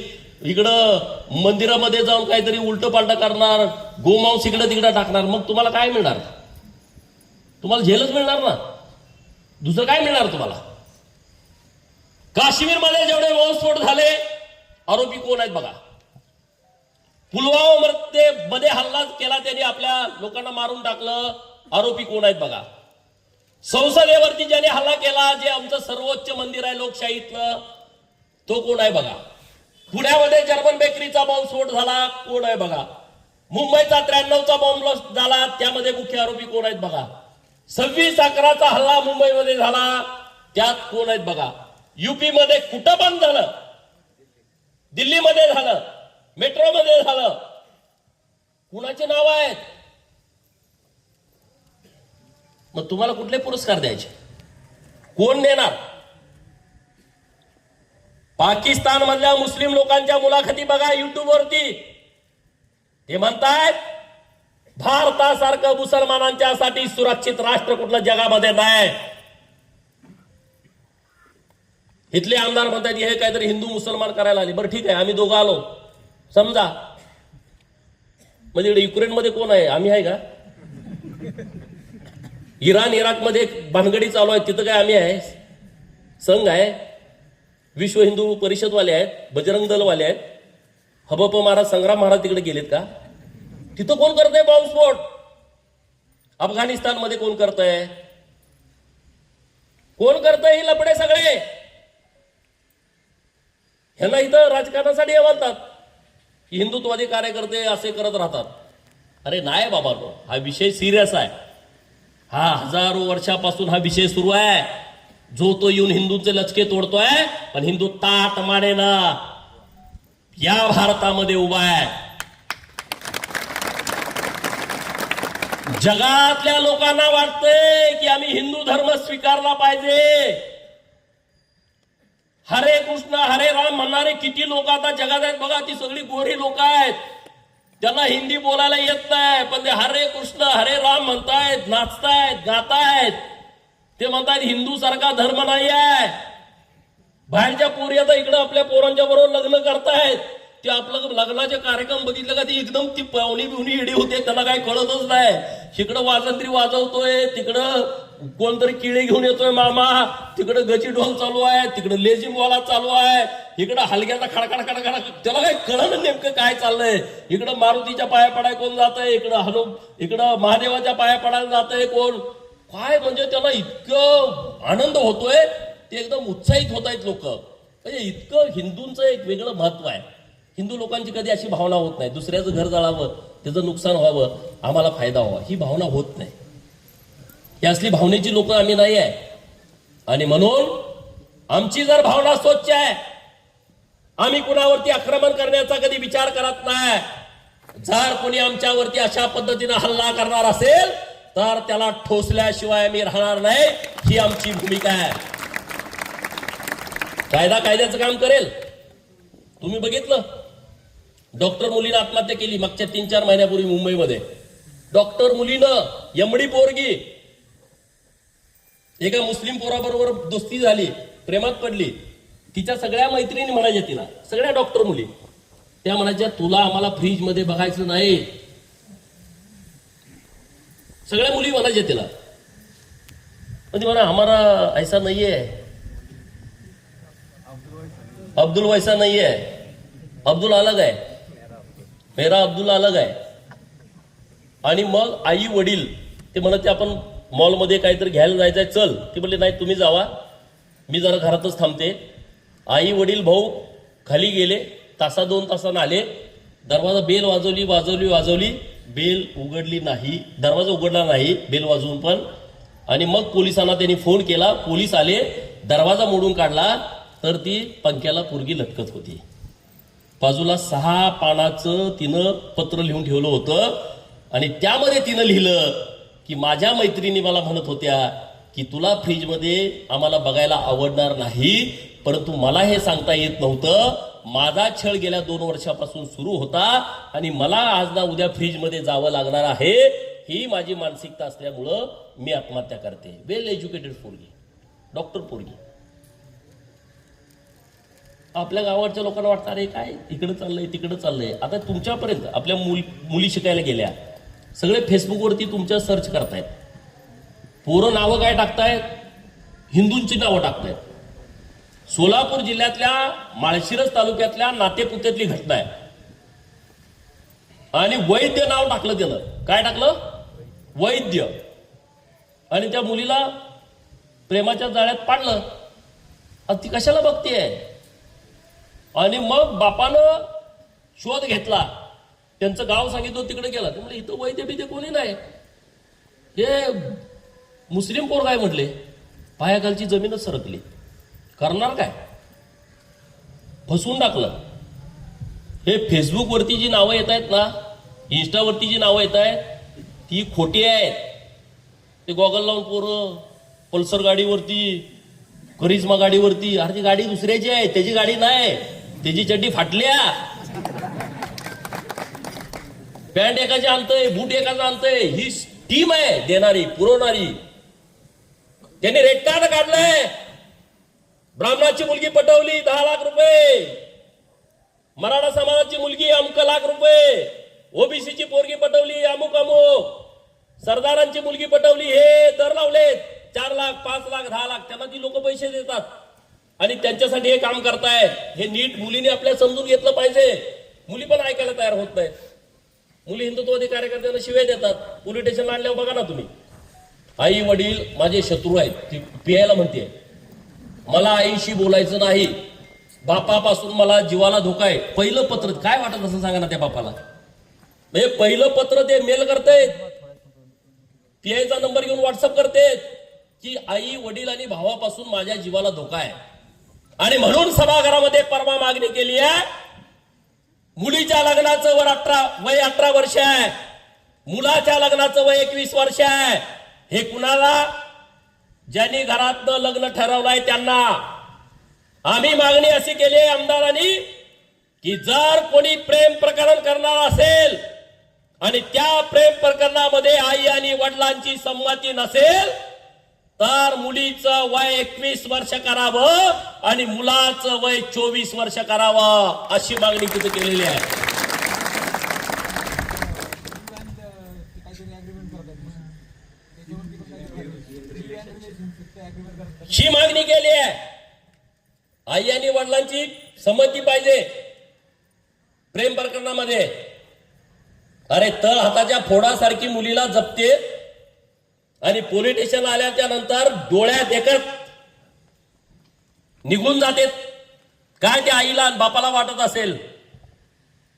B: इकडं मंदिरामध्ये जाऊन काहीतरी उलट पालट करणार, गोमांस इकडं तिकडं टाकणार, मग तुम्हाला काय मिळणार? तुम्हाला झेलच मिळणार ना, दुसरं काय मिळणार तुम्हाला? काश्मीरमध्ये जेवढे बॉम्बस्फोट झाले आरोपी कोण आहेत बघा. पुलवामामध्ये हल्ला केला, त्यांनी आपल्या लोकांना मारून टाकलं, आरोपी कोण आहेत बघा. संसदेवरती ज्याने हल्ला केला, जे आमचं सर्वोच्च मंदिर आहे लोकशाहीतलं, तो कोण आहे बघा. पुण्यामध्ये जर्मन बेकरीचा बॉम्बस्फोट झाला, कोण आहे बघा. मुंबईचा 93चा बॉम्ब झाला, त्यामध्ये मुख्य आरोपी कोण आहेत बघा. 26/11चा हल्ला मुंबईमध्ये झाला, त्यात कोण आहेत बघा. युपी मध्ये कुठं बंद झालं, दिल्लीमध्ये झालं, मेट्रोमध्ये झालं, कुणाचे नाव आहेत? मग तुम्हाला कुठले पुरस्कार द्यायचे, कोण देणार? पाकिस्तान मधल्या मुस्लिम लोकांच्या मुलाखती बघा युट्यूब वरती. ते म्हणतायत भारतासारखं मुसलमानांच्यासाठी सुरक्षित राष्ट्र कुठलं जगामध्ये नाही. इथले आमदार म्हणतात हे काहीतरी हिंदू मुसलमान करायला आले. बरं ठीक आहे, आम्ही दोघं आलो समजा, म्हणजे इकडे युक्रेनमध्ये कोण आहे, आम्ही आहे का? इराण इराकमध्ये भानगडी चालू आहे, तिथं काय आम्ही आहे? संघ आहे, विश्व हिंदू परिषदवाले आहेत, बजरंग दलवाले आहेत, हबप महाराज संग्राम महाराज तिकडे गेलेत का? तिथं कोण करतंय बॉम्बस्फोट? अफगाणिस्तानमध्ये कोण करतंय? कोण करतंय हे लपडे सगळे? ह्यांना इथं राजकारणासाठी म्हणतात की हिंदुत्ववादी कार्यकर्ते असे करत राहतात. अरे नाही बाबा, हा विषय सिरियस आहे. हा हजारो वर्षापासून हा विषय सुरू आहे. जो तो येऊन हिंदूंचे लचके तोडतोय, पण हिंदू ताट माने ना या भारतामध्ये उभा आहे. जगातल्या लोकांना वाटतंय की आम्ही हिंदू धर्म स्वीकारला पाहिजे. हरे कृष्ण हरे राम म्हणणारे किती लोक आता जगात आहेत बघा. ती सगळी गोरी लोक आहेत, त्यांना हिंदी बोलायला येत नाही, पण ते हरे कृष्ण हरे राम म्हणतायत, नाचतायत, गातायत. ते म्हणतायत हिंदू सारखा धर्म नाही आहे. बाहेरच्या पोरी आता इकडे आपल्या पोरांच्या बरोबर लग्न करतायत. ते आपलं लग्नाचे कार्यक्रम बघितलं का, ती एकदम ती पाहुणी बिवणी इडी होते, त्यांना काही कळतच नाही. इकडं वाजंत्री वाजवतोय, तिकडं कोणतरी किळे घेऊन येतोय मामा, तिकडं गची ढोल चालू आहे, तिकडं लेझिम वाला चालू आहे, इकडं हलग्याचा खडखड खडखड, त्याला काही कळलं नेमकं काय चाललंय. इकडं मारुतीच्या पाया पडाय कोण जातंय, इकडं महादेवाच्या पाया पडायला जातंय कोण, काय म्हणजे त्याला इतकं आनंद होतोय, ते एकदम उत्साहित होत आहेत लोक. म्हणजे इतकं हिंदूंचं एक वेगळं महत्व आहे. हिंदू लोकांची कधी अशी भावना होत नाही दुसऱ्याचं घर जाळावं, त्याचं नुकसान व्हावं, आम्हाला फायदा व्हावा, ही भावना होत नाही. ही असली भावनेची लोक आम्ही नाही आहे. आणि म्हणून आमची जर भावना स्वच्छ आहे, आम्ही कुणावरती आक्रमण करण्याचा कधी विचार करत नाही. जर कोणी आमच्यावरती अशा पद्धतीने हल्ला करणार असेल तर त्याला ठोसल्याशिवाय आम्ही राहणार नाही, ही आमची भूमिका आहे. कायदा कायद्याचं काम करेल. तुम्ही बघितलं डॉक्टर मुलीनं आत्महत्या केली मागच्या 3-4 महिन्यापूर्वी मुंबईमध्ये. डॉक्टर मुलीनं, एमडी पोरगी, एका मुस्लिम पोराबरोबर दोस्ती झाली, प्रेमात पडली. तिच्या सगळ्या मैत्रिणी म्हणायच्या तिला, सगळ्या डॉक्टर मुली, त्या म्हणायच्या तुला आम्हाला फ्रीज मध्ये बघायचं नाही. सगळ्या मुली म्हणायच्या तिला. म्हणजे म्हणा हमारा ऐसा नहीं है, अब्दुल वैसा नहीं है, अब्दुल अलग है, मेरा अब्दुल अलग आहे. आणि मग आई वडील ते म्हणत आपण मॉलमध्ये काहीतरी घ्यायला जायचंय, चल. ते म्हणले नाही तुम्ही जावा, मी जरा घरातच थांबते. आई वडील भाऊ खाली गेले, 1-2 तासानं आले. दरवाजा बेल वाजवली, बेल उघडली नाही, दरवाजा उघडला नाही बेल वाजवून पण. आणि मग पोलिसांना त्यांनी फोन केला, पोलीस आले, दरवाजा मोडून काढला, तर ती पंख्याला पोरगी लटकत होती. बाजूला 6 पानाचं तिनं पत्र लिहून ठेवलं होतं. आणि त्यामध्ये तिनं लिहिलं की माझ्या मैत्रिणी मला म्हणत होत्या की तुला फ्रीजमध्ये आम्हाला बघायला आवडणार नाही, परंतु मला हे सांगता येत नव्हतं माझा छळ गेल्या 2 वर्षापासून सुरू होता आणि मला आज ना उद्या फ्रीजमध्ये जावं लागणार आहे, ही माझी मानसिकता असल्यामुळं मी आत्महत्या करते. वेल एज्युकेटेड पोरगी, डॉक्टर पोरगी. आपल्या गावाच्या लोकांना वाटतं अरे काय इकडं चाललंय तिकडं चाललंय. आता तुमच्यापर्यंत आपल्या मुली शिकायला गेल्या, सगळे फेसबुकवरती तुमच्या सर्च करतायत, पोरं नावं काय टाकतायत, हिंदूंची नावं टाकतायत. सोलापूर जिल्ह्यातल्या माळशिरस तालुक्यातल्या नातेपुत्यातली घटना आहे. आणि वैद्य नाव टाकलं त्यानं. काय टाकलं? वैद्य. आणि त्या मुलीला प्रेमाच्या जाळ्यात पाडलं. ती कशाला बघतीये? आणि मग बापानं शोध घेतला, त्यांचं गाव सांगितलं, तिकडे गेला. ते म्हणले इथं वैद्य बिद्य कोणी नाही, हे मुस्लिम पोरगा आहे म्हटले. पायाखालची जमीनच सरकली. करणार काय? फसवून टाकलं. हे फेसबुकवरती जी नावं येत आहेत ना, इंस्टावरती जी नावं येत आहेत ती खोटी आहेत. ते गॉगल लावून पोरं पल्सर गाडीवरती, करिश्मा गाडीवरती, अरे ती गाडी दुसऱ्याची आहे, त्याची गाडी नाही, त्याची चड्डी फाटल्या, पॅन्ट एकाची आणतंय, बूट एकाचं आणतंय. ही टीम आहे देणारी, पुरवणारी. त्यांनी रेड कार्ड काढलंय. ब्राह्मणाची मुलगी पटवली 10 लाख रुपये, मराठा समाजाची मुलगी अमुक लाख रुपये, ओबीसीची पोरगी पटवली अमुक अमुक, सरदारांची मुलगी पटवली, हे दर लावलेत 4 लाख 5 लाख 10 लाख. त्यांना ती लोक पैसे देतात आणि त्यांच्यासाठी हे काम करतायत. हे नीट मुलीने आपल्या समजून घेतलं पाहिजे. मुली पण ऐकायला तयार होत नाहीत. मुली हिंदुत्ववादी कार्यकर्त्यांना शिव्या देतात. पोलीस स्टेशनला आणल्यावर बघा ना तुम्ही, आई वडील माझे शत्रू आहेत, ती पियायला म्हणते, मला आईशी बोलायचं नाही, बापापासून मला जीवाला धोका आहे. पहिलं पत्र काय वाटत असं सांगा ना त्या बापाला. म्हणजे पहिलं पत्र ते मेल करतायत, पीआयचा नंबर घेऊन व्हॉट्सअप करतेत की आई वडील आणि भावापासून माझ्या जीवाला धोका आहे. आणि म्हणून सभागृहामध्ये परवा मागणी केली आहे, मुलीच्या लग्नाचं वय 18 वर्ष आहे, मुलाच्या लग्नाचं वय 21 वर्ष आहे. हे कुणाला? ज्यांनी घरातनं लग्न ठरवलंय त्यांना. आम्ही मागणी अशी केली आहे आमदारांनी की जर कोणी प्रेम प्रकरण करणार असेल आणि त्या प्रेम प्रकरणामध्ये आई आणि वडिलांची संमती नसेल तर मुलीचं वय 21 वर्ष करावं आणि मुलाचं वय 24 वर्ष करावं, अशी मागणी तिथे केलेली आहे. ही मागणी केली आहे. आई आणि वडिलांची संमती पाहिजे प्रेम प्रकरणामध्ये. अरे तळ हाताच्या फोडासारखी मुलीला जपते आणि पोलीस स्टेशन आल्याच्या नंतर डोळ्यात एकच निघून जाते. काय त्या आईला आणि बापाला वाटत असेल?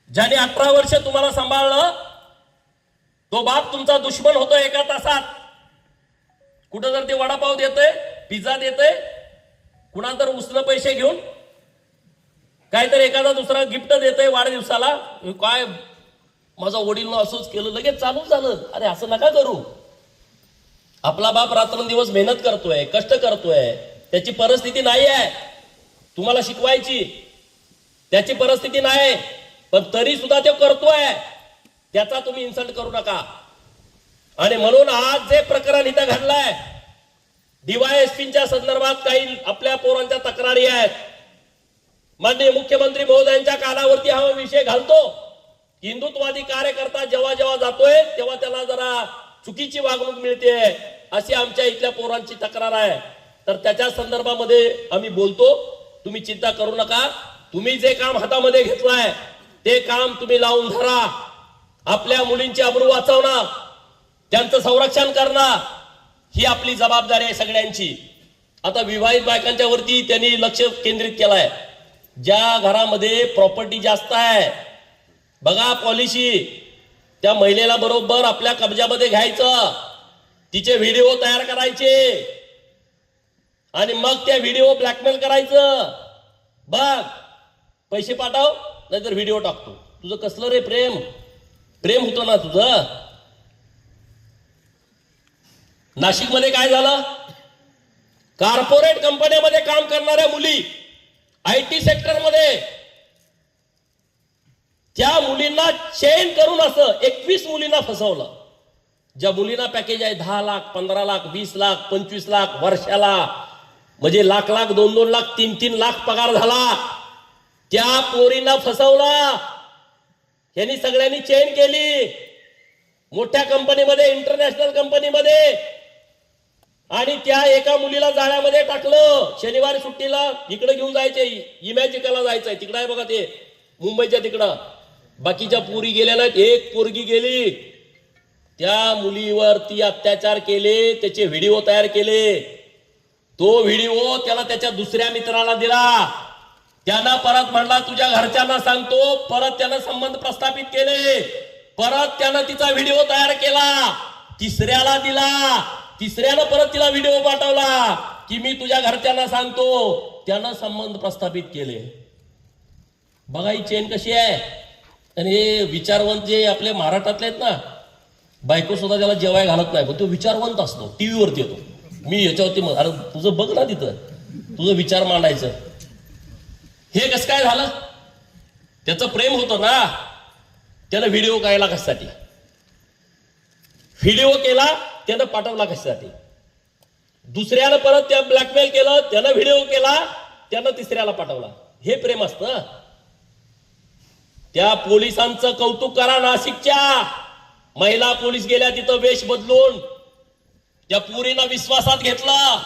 B: ज्याने 18 वर्ष तुम्हाला सांभाळलं तो बाप तुमचा दुश्मन होतो एका तासात. कुठं जर ते वडापाव देतय, पिझ्झा देतय, कुणाला तर उसनं पैसे घेऊन काहीतरी एखादा दुसरा गिफ्ट देतय वाढदिवसाला, काय माझा वडीलनं असंच केलं, लगेच चालू झालं. अरे असं नका करू. आपला बाप रात्रंदिवस मेहनत करतोय, कष्ट करतोय, त्याची परिस्थिती नाही आहे तुम्हाला शिकवायची, त्याची परिस्थिती नाही, पण तरी सुद्धा तो करतोय, त्याचा तुम्ही इन्सल्ट करू नका. आणि म्हणून आज जे प्रकरण इथं घडलंय, डीवायएसपीच्या संदर्भात काही आपल्या पोरांच्या तक्रारी आहेत. माननीय मुख्यमंत्री महोदयांच्या कानावरती हा विषय घालतो. हिंदुत्ववादी कार्यकर्ता जेव्हा जेव्हा जातोय तेव्हा त्याला जरा चुकीची वागणूक मिळते, अशी आमच्या इथल्या पोरांची तक्रार आहे. तर त्याच्या संदर्भामध्ये आम्ही बोलतो. तुम्ही चिंता करू नका. तुम्ही जे काम हातामध्ये घेतलंय ते काम तुम्ही लावून धरा. आपल्या मुलींची अब्रू वाचवणं, त्यांचं संरक्षण करणं ही आपली जबाबदारी आहे सगळ्यांची. आता विवाहित बायकांच्या वरती त्यांनी लक्ष केंद्रित केलंय. ज्या घरामध्ये प्रॉपर्टी जास्त आहे, बघा पॉलिसी, त्या महिलेला बरोबर आपल्या कब्जामध्ये घ्यायचं, तिचे व्हिडिओ तयार करायचे आणि मग त्या व्हिडिओ ब्लॅकमेल करायचं. बघ पैसे पाठव नाहीतर व्हिडिओ टाकतो. तुझं कसलं रे प्रेम? प्रेम होतं ना तुझं? नाशिकमध्ये काय झालं? कॉर्पोरेट कंपन्यांमध्ये काम करणाऱ्या मुली, आयटी सेक्टरमध्ये त्या मुलींना चेन करून असं 21 मुलींना फसवलं. ज्या मुलींना पॅकेज आहे 10 लाख, 15 लाख, 20 लाख, 25 लाख वर्षाला, म्हणजे लाख लाख, 2-2 लाख, 3-3 लाख पगार झाला, त्या पोरींना फसवला. यांनी सगळ्यांनी चेन केली मोठ्या कंपनीमध्ये, इंटरनॅशनल कंपनीमध्ये, आणि त्या एका मुलीला जाळ्यामध्ये टाकलं. शनिवारी सुट्टीला इकडे घेऊन जायचे, इमॅजिकाला जायचंय, तिकडं आहे बघा ते मुंबईच्या तिकडं. बाकीच्या पोरी गेल्या नाहीत, एक पोरगी गेली. त्या मुलीवरती अत्याचार केले, त्याचे व्हिडिओ तयार केले. तो व्हिडिओ त्याला त्याच्या दुसऱ्या मित्राला दिला. त्यानं परत म्हणला तुझ्या घरच्यांना सांगतो. परत त्यानं संबंध प्रस्थापित केले. परत त्यानं तिचा व्हिडिओ तयार केला, तिसऱ्याला दिला. तिसऱ्यानं परत तिला व्हिडिओ पाठवला की मी तुझ्या घरच्यांना सांगतो. त्यानं संबंध प्रस्थापित केले. बघा ही चेन कशी आहे. आणि हे विचारवंत जे आपले महाराष्ट्रातले आहेत ना, बायको सुद्धा त्याला जेवाय घालत नाही, पण तो विचारवंत असतो. टीव्हीवरती येतो, मी याच्यावरती अरे तुझं बघ ना, तिथं तुझं विचार मांडायचं. हे कसं काय झालं? त्याचं प्रेम होतं ना. त्यानं व्हिडिओ काढला कशासाठी? व्हिडिओ केला, त्यानं पाठवला कशासाठी? दुसऱ्यानं परत त्या ब्लॅकमेल केलं, त्यानं व्हिडिओ केला, त्यानं तिसऱ्याला पाठवला. हे प्रेम असतं. त्या पोलिसांचं कौतुक करा. नाशिकच्या महिला पोलीस गेल्या तिथं वेश बदलून, त्या पोरींना विश्वासात घेतलं,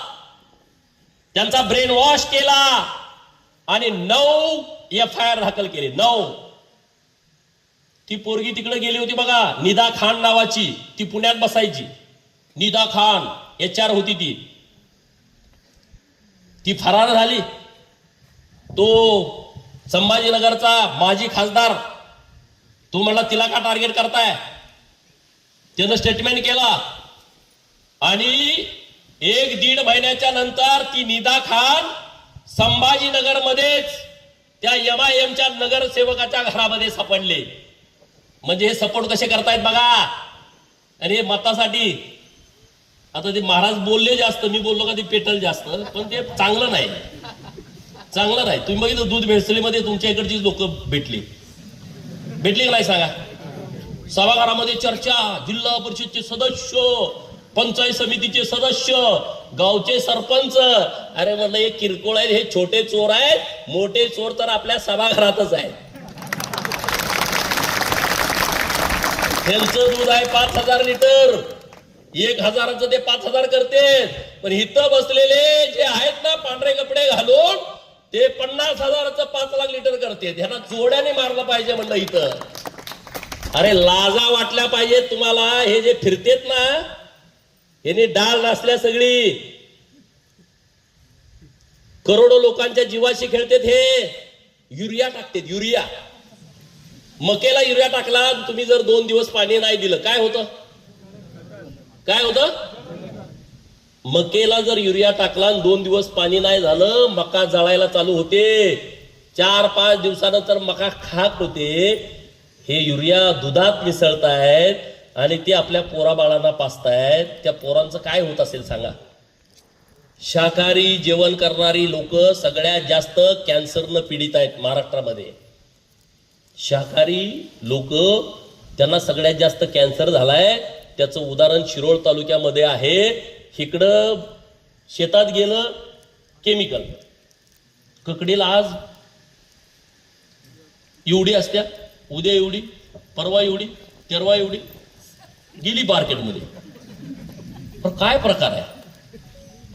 B: त्यांचा ब्रेन वॉश केला आणि 9 FIR दाखल केले. 9. ती पोरगी तिकडे गेली होती बघा, निदा खान नावाची, ती पुण्यात बसायची. निदा खान HR होती ती फरार झाली. तो संभाजीनगरचा माजी खासदार, तो म्हणला तिला का टार्गेट करताय? त्यानं स्टेटमेंट केला आणि 1-1.5 महिन्याच्या नंतर ती निदा खान संभाजीनगर मध्येच त्या MIMच्या नगरसेवकाच्या घरामध्ये सापडले. म्हणजे हे सपोर्ट कसे करतायत बघा. आणि हे मतासाठी. आता ते महाराज बोलले जास्त, मी बोललो का ते पेटल जास्त, पण ते चांगलं नाही. चांगलं नाही. तुम्ही बघितलं दूध भेसळीमध्ये तुमच्या इकडची लोक भेटली का नाही सांगा? सभागृहामध्ये चर्चा, जिल्हा परिषदचे सदस्य, पंचायत समितीचे सदस्य, गावचे सरपंच. अरे म्हणलं हे किरकोळ आहेत, हे छोटे चोर आहेत. मोठे चोर तर आपल्या सभागृहातच आहेत. त्यांचं दूध आहे 5,000 लिटर. 1,000चं ते 5,000 करते. पण इथं बसलेले जे आहेत ना पांढरे कपडे घालून, ते 50,000चं 5 लाख लिटर करते. ह्यांना जोड्याने मारलं पाहिजे म्हणलं इथं. अरे लाजा वाटल्या पाहिजे तुम्हाला. हे जे फिरतेत ना, यांनी डाळ नासल्या सगळी. करोडो लोकांच्या जीवाशी खेळतेत. हे युरिया टाकतेत, युरिया. मकेला युरिया टाकला, तुम्ही जर 2 दिवस पाणी नाही दिलं, काय होतं? काय होतं? मकेला जर युरिया टाकला आणि 2 दिवस पाणी नाही झालं, मका जळायला चालू होते. 4-5 दिवसानं तर मका खाक होते. हे युरिया दुधात मिसळतायत आणि ते आपल्या पोराबाळांना पाजतायत. त्या पोरांचं काय होत असेल सांगा? शाकाहारी जेवण करणारी लोक सगळ्यात जास्त कॅन्सरनं पीडित आहेत महाराष्ट्रामध्ये. शाकाहारी लोक, त्यांना सगळ्यात जास्त कॅन्सर झालाय. त्याचं उदाहरण शिरोळ तालुक्यामध्ये आहे. इकडं शेतात गेलं, केमिकल. ककडीला आज एवढी असत्या, उद्या एवढी, परवा एवढी, तेरवा एवढी, गेली मार्केटमध्ये. पण काय प्रकार आहे?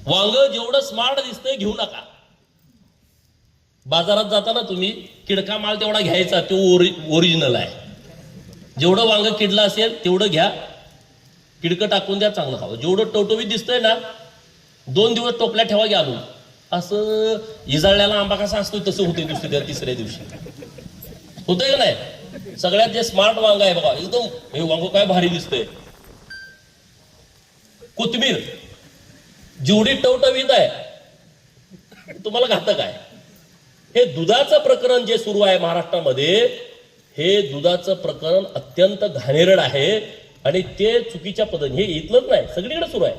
B: वांग जेवढं स्मार्ट दिसतंय घेऊ नका. बाजारात जाताना तुम्ही किडका माल तेवढा घ्यायचा, तो ओरिजिनल आहे. जेवढं वांग किडलं असेल तेवढं घ्या, किडकं टाकून द्या, चांगलं खावं. जेवढं टवटवीत दिसतंय ना, 2 दिवस टोपल्या ठेवा घालून. असं इजाळल्याला आंबा कसा असतो तसं होते दुसऱ्या तिसऱ्या दिवशी. होतंय का नाही? सगळ्यात जे स्मार्ट वांग आहे बघा, एकदम हे वांग काय भारी दिसतंय. कोथिंबीर जेवढी टवटवीत आहे तुम्हाला घातक आहे. हे दुधाचं प्रकरण जे सुरू आहे महाराष्ट्रामध्ये, हे दुधाचं प्रकरण अत्यंत घाणेरड आहे. आणि ते चुकीच्या पद्धतीने, हे इथलंच नाही सगळीकडे सुरू आहे.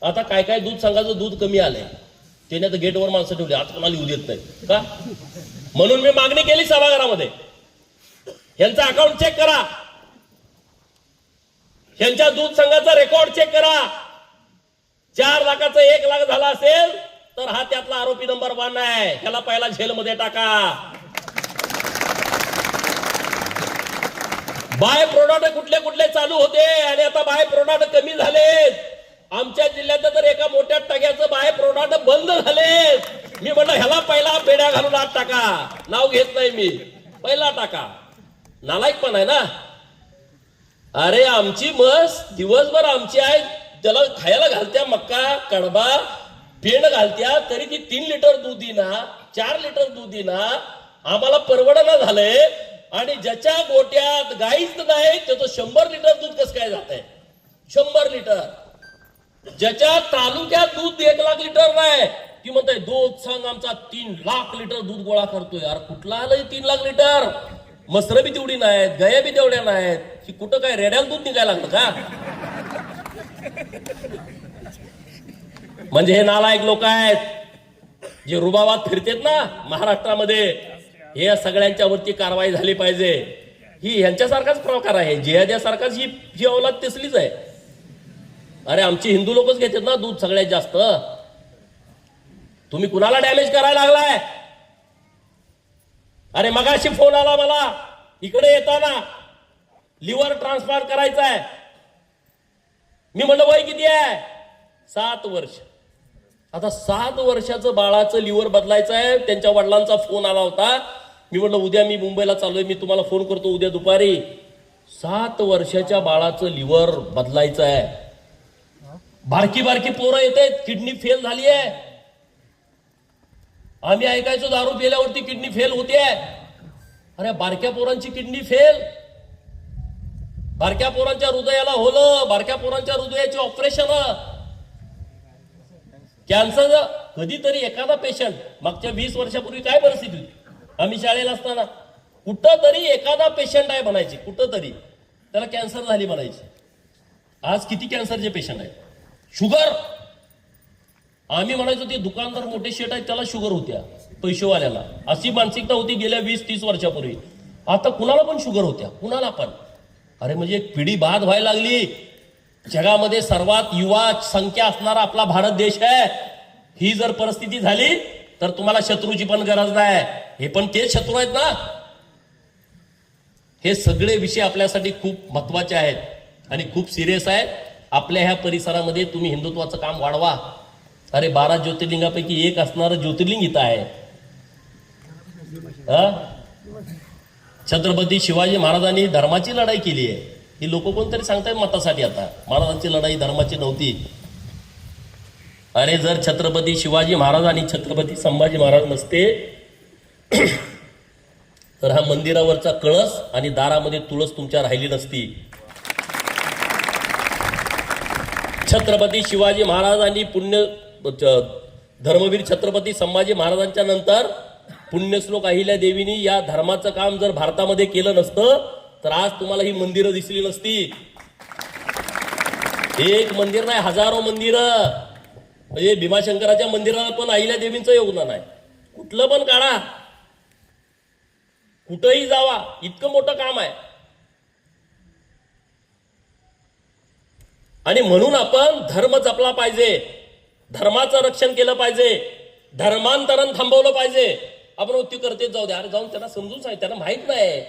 B: आता काय काय दूध संघाचं दूध कमी आलंय, त्याने आता गेटवर माणसं ठेवली, आज कोणाला येऊ देत नाही का? म्हणून मी मागणी केली सभागृहामध्ये, यांचा अकाउंट चेक करा, यांच्या दूध संघाचा रेकॉर्ड चेक करा. 4 लाखाचं 1 लाख झाला असेल तर हा त्यातला आरोपी नंबर 1 आहे. त्याला पहिला जेलमध्ये टाका. बाय प्रोडक्ट कुठले कुठले चालू होते आणि आता बाय प्रोडक्ट कमी झालेत. आमच्या जिल्ह्यात तर एका मोठ्या टग्याचं बाय प्रोडक्ट बंद झालेत. मी म्हणलं ह्याला पहिला बेड्या घालून आत टाका. नाव घेत नाही मी, पहिला टाका. नालायक पण आहे ना. अरे आमची म्हस दिवसभर आमची आहे, त्याला खायला घालत्या मक्का कडबा पेंड घालत्या, तरी ती 3 लिटर दूध देना, 4 लिटर दूध देना. आम्हाला परवडना झालंय. आणि ज्याच्या गोट्यात गाईच नाही त्याचं 100 लिटर दूध कसं काय जात आहे? 100 लिटर. ज्याच्या तालुक्यात दूध 1 लाख लिटर नाही, ती म्हणताय दूध सांग आमचा 3 लाख लिटर दूध गोळा करतोय. यार कुठला आलंय 3 लाख लिटर? मसर बी तेवढी नाहीत, गया बी तेवढ्या नाहीत. ही कुठं काय रेड्याला दूध निघायला लागलं का? म्हणजे हे नालायक लोक आहेत जे रुबाबात फिरतेत ना महाराष्ट्रामध्ये. हे सगळ्यांच्या वरती कारवाई झाली पाहिजे. ही ह्यांच्यासारखाच प्रकार आहे. जिहाद्यासारखाच ही औलाद तसलीच आहे. अरे आमची हिंदू लोकच घेतात ना दूध सगळ्यात जास्त. तुम्ही कुणाला डॅमेज करायला लागलाय? अरे मगाशी फोन आला मला इकडे येताना, लिव्हर ट्रान्सप्लांट करायचा आहे. मी म्हणलं वय किती आहे? 7 वर्ष. आता 7 वर्षाचं बाळाचं लिव्हर बदलायचं आहे. त्यांच्या वडिलांचा फोन आला होता. मी म्हणलं उद्या मी मुंबईला चाललोय, मी तुम्हाला फोन करतो उद्या दुपारी. 7 वर्षाच्या बाळाचं लिव्हर बदलायचं आहे. बारकी बारकी पोरं येत आहेत, किडनी फेल झाली आहे. आम्ही ऐकायचो दारू पिल्यावरती किडनी फेल होते. अरे बारक्या पोरांची किडनी फेल, बारक्या पोरांच्या हृदयाला होलं, बारक्या पोरांच्या हृदयाची ऑपरेशन, कॅन्सर. कधीतरी एखादा पेशंट, मागच्या 20 वर्षापूर्वी काय परिस्थिती होती आम्ही शाळेला असताना, कुठं तरी एखादा पेशंट आहे म्हणायची, कुठं तरी त्याला कॅन्सर झाली म्हणायची. आज किती कॅन्सरचे पेशंट आहेत? शुगर. आम्ही म्हणायचो ते दुकानदार मोठे शेट आहेत त्याला शुगर होत्या, पैसेवाल्याला. अशी मानसिकता होती गेल्या 20-30 वर्षापूर्वी. आता कुणाला पण शुगर होत्या, कुणाला पण. अरे म्हणजे एक पिढी बाद व्हायला लागली. जगामध्ये सर्वात युवा संख्या असणारा आपला भारत देश आहे. ही जर परिस्थिती झाली तर तुम्हाला शत्रूची पण गरज नाही. हे पण तेच शत्रू आहेत ना. हे सगळे विषय आपल्यासाठी खूप महत्वाचे आहेत आणि खूप सिरियस आहेत. आपल्या ह्या परिसरामध्ये तुम्ही हिंदुत्वाचं काम वाढवा. अरे 12 ज्योतिर्लिंगापैकी एक असणारं ज्योतिर्लिंग इथं आहे. छत्रपती शिवाजी महाराजांनी धर्माची लढाई केली आहे. ही लोक कोणतरी सांगतायत मतासाठी. आता महाराजांची लढाई धर्माची नव्हती. अरे जर छत्रपती शिवाजी महाराज आणि छत्रपती संभाजी महाराज नसते तर हा मंदिरावरचा कळस आणि दारामध्ये तुळस तुमच्या राहिली नसती. छत्रपती शिवाजी महाराज आणि धर्मवीर छत्रपती संभाजी महाराजांच्या नंतर पुण्यश्लोक अहिल्या देवीनी या धर्माचं काम जर भारतामध्ये केलं नसतं तर आज तुम्हाला ही मंदिरं दिसली नसती. एक मंदिर नाही, हजारो मंदिरं. म्हणजे भीमाशंकराच्या मंदिराला पण अहिल्या देवींचं योगदान आहे. कुठलं पण काढा, कुठंही जावा, इतकं मोठं काम आहे. आणि म्हणून आपण धर्म जपला पाहिजे, धर्माचं रक्षण केलं पाहिजे, धर्मांतरण थांबवलं पाहिजे. आपण उत्ती करतेच जाऊ द्या. अरे जाऊन त्यांना समजून सांग, त्यांना माहित नाही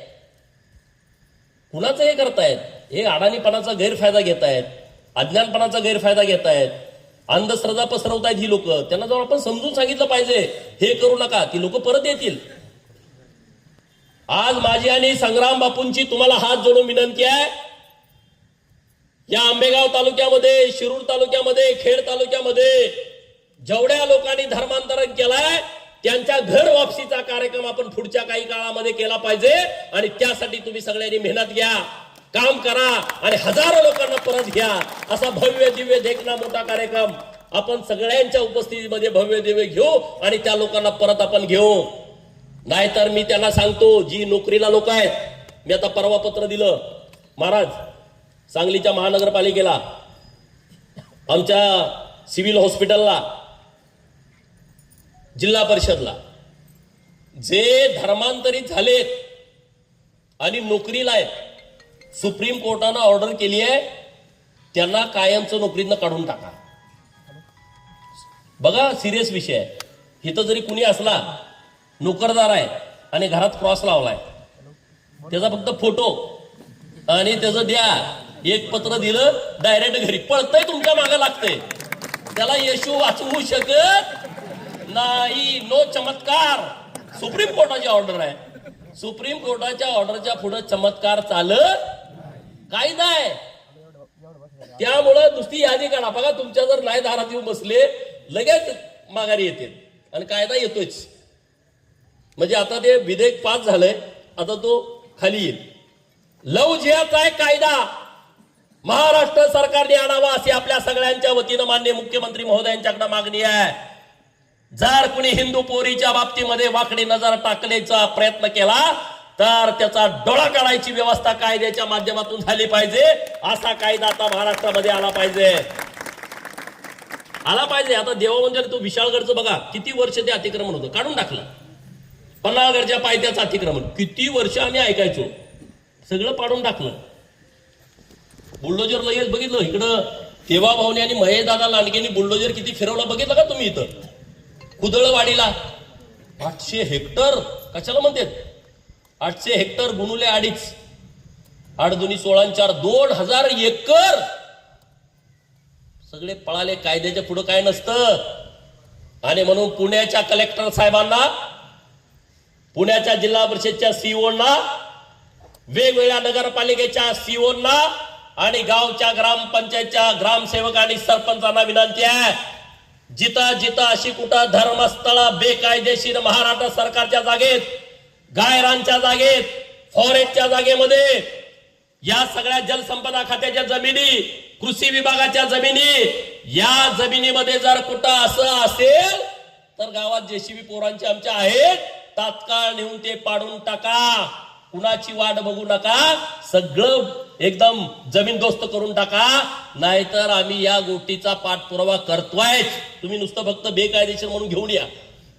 B: कुणाचं हे करतायत. हे अडाणीपणाचा गैरफायदा घेत आहेत, अज्ञानपणाचा गैरफायदा घेत आहेत, अंधश्रद्धा पसरवतायत ही लोक. त्यांना जाऊन आपण समजून सांगितलं पाहिजे हे करू नका, ती लोक परत येतील. आज माझी आणि संग्राम बापूंची तुम्हाला हात जोडून विनंती आहे. या आंबेगाव तालुक्यामध्ये, शिरूर तालुक्यामध्ये, खेड तालुक्यामध्ये जेवढ्या लोकांनी धर्मांतरण केलंय त्यांच्या घर वापसीचा कार्यक्रम आपण पुढच्या काही काळामध्ये केला पाहिजे. आणि त्यासाठी तुम्ही सगळ्यांनी मेहनत घ्या, काम करा आणि हजारो लोकांना परत घ्या. असा भव्य दिव्य देखना मोठा कार्यक्रम आपण सगळ्यांच्या उपस्थितीमध्ये भव्य दिव्य घेऊ आणि त्या लोकांना परत आपण घेऊ. नाहीतर मी त्यांना सांगतो, जी नोकरीला लोक आहेत, मी आता परवा पत्र दिलं महाराज सांगलीच्या महानगरपालिकेला, आमच्या सिव्हिल हॉस्पिटलला, जिल्हा परिषदला, जे धर्मांतरित झालेत आणि नोकरीला आहेत, सुप्रीम कोर्टानं ऑर्डर केली आहे त्यांना कायमचं नोकरीनं काढून टाका. बघा सिरियस विषय आहे. इथं जरी कुणी असला नोकरदार आहे आणि घरात क्रॉस लावलाय, त्याचा फक्त फोटो आणि त्याचं द्या, एक पत्र दिलं डायरेक्ट घरी पळतय, तुमच्या मागे लागतंय, त्याला येशू वाचवू शकत नाही. नो चमत्कार. सुप्रीम कोर्टाची ऑर्डर आहे. सुप्रीम कोर्टाच्या ऑर्डरच्या पुढे चमत्कार चालत कायदा आहे. त्यामुळं नुसती यादी काढा. बघा तुमच्या जर नाही दारात येऊन बसले लगेच माघारी येते आणि कायदा येतोच. म्हणजे आता ते विधेयक पास झालंय, आता तो खाली येईल. लव जिहादचा आहे कायदा महाराष्ट्र सरकारने आणावा अशी आपल्या सगळ्यांच्या वतीनं माननीय मुख्यमंत्री महोदयांच्याकडे मागणी आहे. जर कुणी हिंदू पोरीच्या बाबतीमध्ये वाकडी नजर टाकण्याचा प्रयत्न केला तर त्याचा डोळा काढायची व्यवस्था कायद्याच्या माध्यमातून झाली पाहिजे. असा कायदा आता महाराष्ट्रामध्ये आला पाहिजे. आता देवामंदिर तो विशाळगडचं बघा किती वर्ष ते अतिक्रमण होतं, काढून टाकलं. पन्हाळगडच्या पायथ्याचं अतिक्रमण किती वर्ष आम्ही ऐकायचो, सगळं पाडून टाकलं. बुलडोजर लगेच बघितलं इकडं तेव्हा भावने आणि महेश दादा लांडगेंनी बुलडोजर किती फिरवला बघितलं का तुम्ही? इथं कुदळवाडीला 800 हेक्टर कशाला म्हणतात, 800 हेक्टर गुणुले 2.5, 8 दुनी 16 4 2000 एकर सगळे पळाले. कायद्याच्या पुढे काय नसतं. आणि म्हणून पुण्याच्या कलेक्टर साहेबांना, पुण्याच्या जिल्हा परिषदच्या सीओना, वेगवेगळ्या नगरपालिकेच्या सीओना आणि गावच्या ग्रामपंचायतच्या ग्रामसेवक आणि सरपंचांना विनंती आहे, जिथं अशी कुठं धर्मस्थळ बेकायदेशीर महाराष्ट्र सरकारच्या जागेत, गायरांच्या जागेत, फॉरेस्टच्या जागेमध्ये, या सगळ्या जलसंपदा खात्याच्या जमिनी, कृषी विभागाच्या जमिनी, या जमिनीमध्ये जर कुठं असं असेल तर गावात जेसीबी पोरांचे आमच्या आहेत, तात्काळ नेऊन ते पाडून टाका. कुणाची वाट बघू नका, सगळं एकदम जमीनदोस्त करून टाका, नाहीतर आम्ही या गोष्टीचा पाठपुरावा करतोय. तुम्ही नुसतं फक्त बेकायदेशीर म्हणून घेऊन या.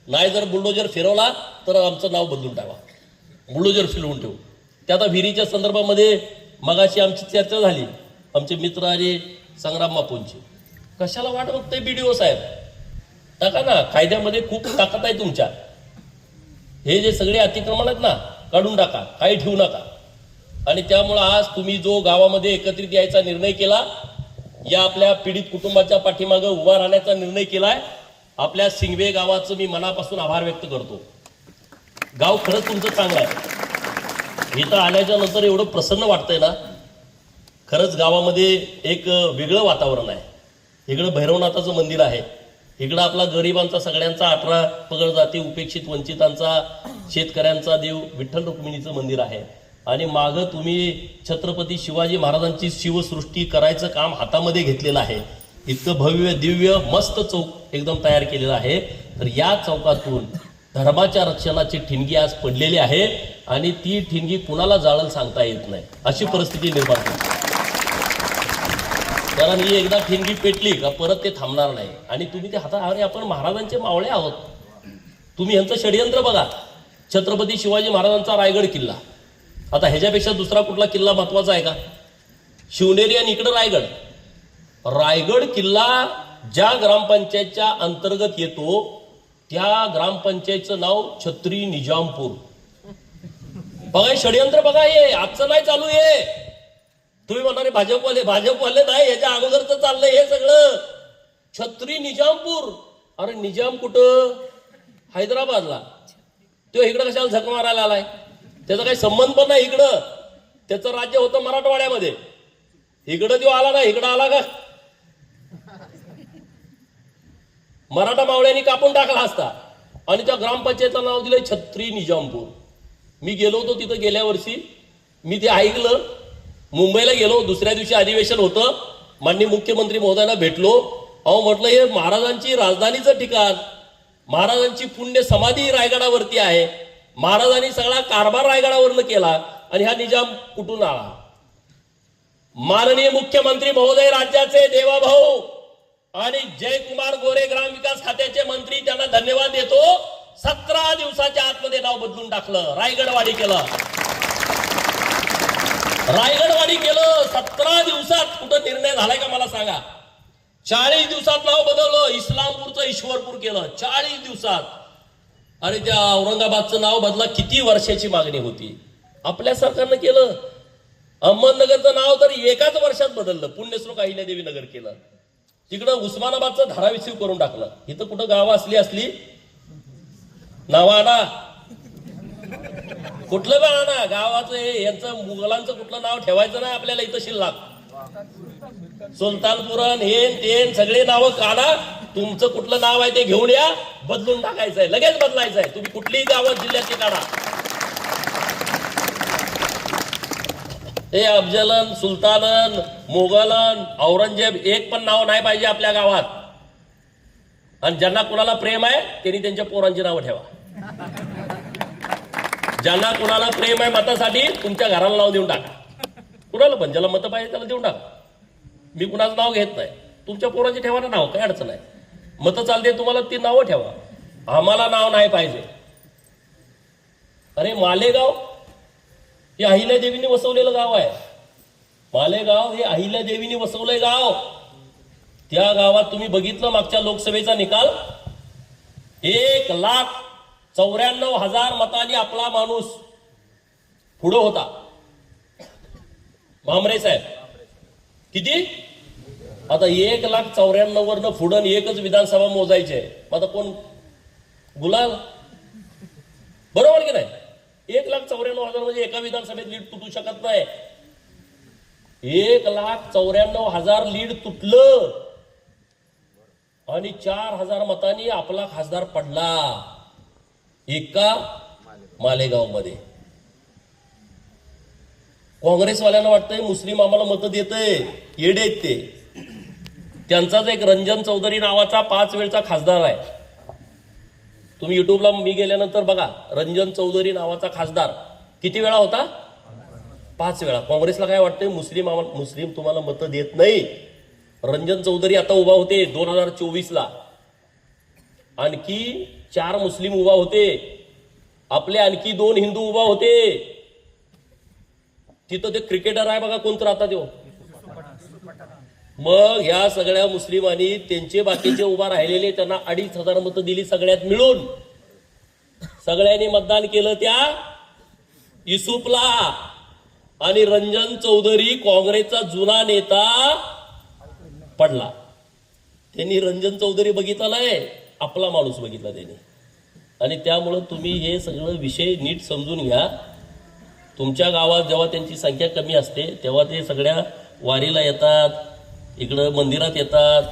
B: नाही जर बुलडोजर फिरवला तर आमचं नाव बदलून टाका, बुलडोजर फिरवून ठेवू. त्या आता विहिरीच्या संदर्भामध्ये मगाशी आमची चर्चा झाली. आमचे मित्र आणि संग्राम मापूंची, कशाला वाट बघताय बीडीओ साहेब, टाका ना. कायद्यामध्ये खूप ताकद आहे तुमच्या. हे जे सगळे अतिक्रमण आहेत ना, काढून टाका, काही ठेवू नका. आणि त्यामुळं आज तुम्ही जो गावामध्ये एकत्रित यायचा निर्णय केला, या आपल्या पीडित कुटुंबाच्या पाठीमागे उभा राहण्याचा निर्णय केलाय, आपल्या सिंगवे गावाचं मी मनापासून आभार व्यक्त करतो. गाव खरंच तुमचं चांगलं आहे. इथं आल्याच्या नंतर एवढं प्रसन्न वाटतंय ना, खरंच गावामध्ये एक वेगळं वातावरण आहे. इकडं भैरवनाथाचं मंदिर आहे, इकडं आपला गरिबांचा सगळ्यांचा 18 पगड जाती उपेक्षित वंचितांचा शेतकऱ्यांचा देव विठ्ठल रुक्मिणीचं मंदिर आहे. आणि मागं तुम्ही छत्रपती शिवाजी महाराजांची शिवसृष्टी करायचं काम हातामध्ये घेतलेलं आहे. इतकं भव्य दिव्य मस्त चौक एकदम तयार केलेला आहे. तर या चौकातून धर्माच्या रक्षणाची ठिणगी आज पडलेली आहे आणि ती ठिणगी कुणाला जाळल सांगता येत नाही, अशी परिस्थिती निर्माण होती. कारण ही एकदा ठिणगी पेटली का परत ते थांबणार नाही. आणि तुम्ही ते अरे आपण महाराजांचे मावळे आहोत. तुम्ही यांचं षडयंत्र बघा. छत्रपती शिवाजी महाराजांचा रायगड किल्ला, आता ह्याच्यापेक्षा दुसरा कुठला किल्ला महत्वाचा आहे का? शिवनेरी आणि इकडं रायगड. रायगड किल्ला ज्या ग्रामपंचायतच्या अंतर्गत येतो त्या ग्रामपंचायतचं नाव छत्री निजामपूर. बघा षडयंत्र बघा, हे आजचं नाही चालू आहे. तुम्ही म्हणणारे भाजपवाले नाही, याच्या अगोदरच चाललंय हे सगळं. छत्री निजामपूर. अरे निजाम कुठं? हैदराबादला. तो इकडं कशाला झक मारायला आलाय? त्याचा काही संबंध पण नाही. इकडं त्याचं राज्य होतं मराठवाड्यामध्ये, इकडं तो आला ना. इकडं आला का? मराठा मावळ्यांनी कापून टाकला असता. आणि त्या ग्रामपंचायतचं नाव दिलंय छत्री निजामपूर. मी गेलो होतो तिथं गेल्या वर्षी, मी ते ऐकलं. मुंबईला गेलो, दुसऱ्या दिवशी अधिवेशन होतं, माननीय मुख्यमंत्री महोदयांना भेटलो. अहो म्हटलं हे महाराजांची राजधानीचं ठिकाण, महाराजांची पुण्य समाधी रायगडावरती आहे, महाराजांनी सगळा कारभार रायगडावरनं केला आणि हा निजाम कुठून आला? माननीय मुख्यमंत्री महोदय राज्याचे देवाभाऊ आणि जयकुमार गोरे ग्रामविकास खात्याचे मंत्री, त्यांना धन्यवाद देतो. 17 दिवसाच्या आतमध्ये नाव बदलून टाकलं, रायगडवाडी केलं. रायगडवाडी केलं 17 दिवसात. कुठं निर्णय झालाय का मला सांगा? 40 दिवसात नाव बदललं. इस्लामपूरचं ईश्वरपूर केलं 40 दिवसात. अरे त्या औरंगाबादचं नाव बदला किती वर्षाची मागणी होती. आपल्या सरकारनं केलं. अहमदनगरचं नाव तर एकाच वर्षात बदललं. पुण्यश्लोक अहिल्यादेवी नगर केलं. तिकडं उस्मानाबादचं धाराशिव करून टाकलं. इथं कुठं गावं असली नावं आणा. कुठलं पण आणा. गावाचं यांचं मुघलांचं कुठलं नाव ठेवायचं नाही आपल्याला इथं शिल्लक. सुलतानपुरन हे सगळे नावं काढा. तुमचं कुठलं नाव आहे ते घेऊन या. बदलून टाकायचंय. लगेच बदलायचंय. तुम्ही कुठलीही गावात जिल्ह्यात काढा. हे अफजलन, सुलतानन, मोगलन, औरंगजेब एक पण नाव नाही पाहिजे आपल्या गावात. आणि ज्यांना कुणाला प्रेम आहे त्यांनी त्यांच्या पोरांची नावं ठेवा. ज्यांना कुणाला प्रेम आहे मतासाठी तुमच्या घराला नाव देऊन टाका. कुणाला पण ज्याला मतं पाहिजे त्याला देऊन टाका. मी कुणाचं नाव घेत नाही. तुमच्या पोरांची ठेवा ना नाव. काय अडचण आहे. मतं चालते तुम्हाला ती नावं ठेवा. आम्हाला नाव नाही पाहिजे. अरे मालेगाव हे अहिल्यादेवीने वसवलेलं गाव आहे. मालेगाव हे अहिल्यादेवीने वसवलंय गाव. त्या गावात तुम्ही बघितलं मागच्या लोकसभेचा निकाल. 1,94,000 मतांनी आपला माणूस पुढं होता. भामरे साहेब किती? आता 1,94,000 वरनं पुढं एकच विधानसभा मोजायचे. आता कोण गुलाल? बरोबर की नाही? 1,94,000 म्हणजे एका विधानसभेत लीड तुटू शकत नाही. 1,94,000 लीड तुटलं आणि 4,000 मतांनी आपला खासदार पडला एका मालेगाव मध्ये. काँग्रेसवाल्यांना वाटतंय मुस्लिम आम्हाला मतं देतंय. येडे आहेत ते. त्यांचाच एक रंजन चौधरी नावाचा 5 वेळचा खासदार आहे. तुम्ही युट्यूबला मी गेल्यानंतर बघा. रंजन चौधरी नावाचा खासदार किती वेळा होता? 5 वेळा. काँग्रेसला काय वाटतंय मुस्लिम तुम्हाला मतं देत नाही. रंजन चौधरी आता उभा होते 2024ला. आणखी 4 मुस्लिम उभा होते. आपले आणखी 2 हिंदू उभा होते. तिथं ते क्रिकेटर आहे बघा कोणतं आता तो. मग ह्या सगळ्या मुस्लिमांनी त्यांचे बाकीचे उभा राहिलेले त्यांना 2,500 मतं दिली सगळ्यात मिळून. सगळ्यांनी मतदान केलं त्या युसुफला. आणि रंजन चौधरी काँग्रेसचा जुना नेता पडला. त्यांनी रंजन चौधरी बघितलाय. आपला माणूस बघितला त्यांनी. आणि त्यामुळं तुम्ही हे सगळं विषय नीट समजून घ्या. तुमच्या गावात जेव्हा त्यांची संख्या कमी असते तेव्हा ते सगळ्या वारीला येतात. इकडं मंदिरात येतात.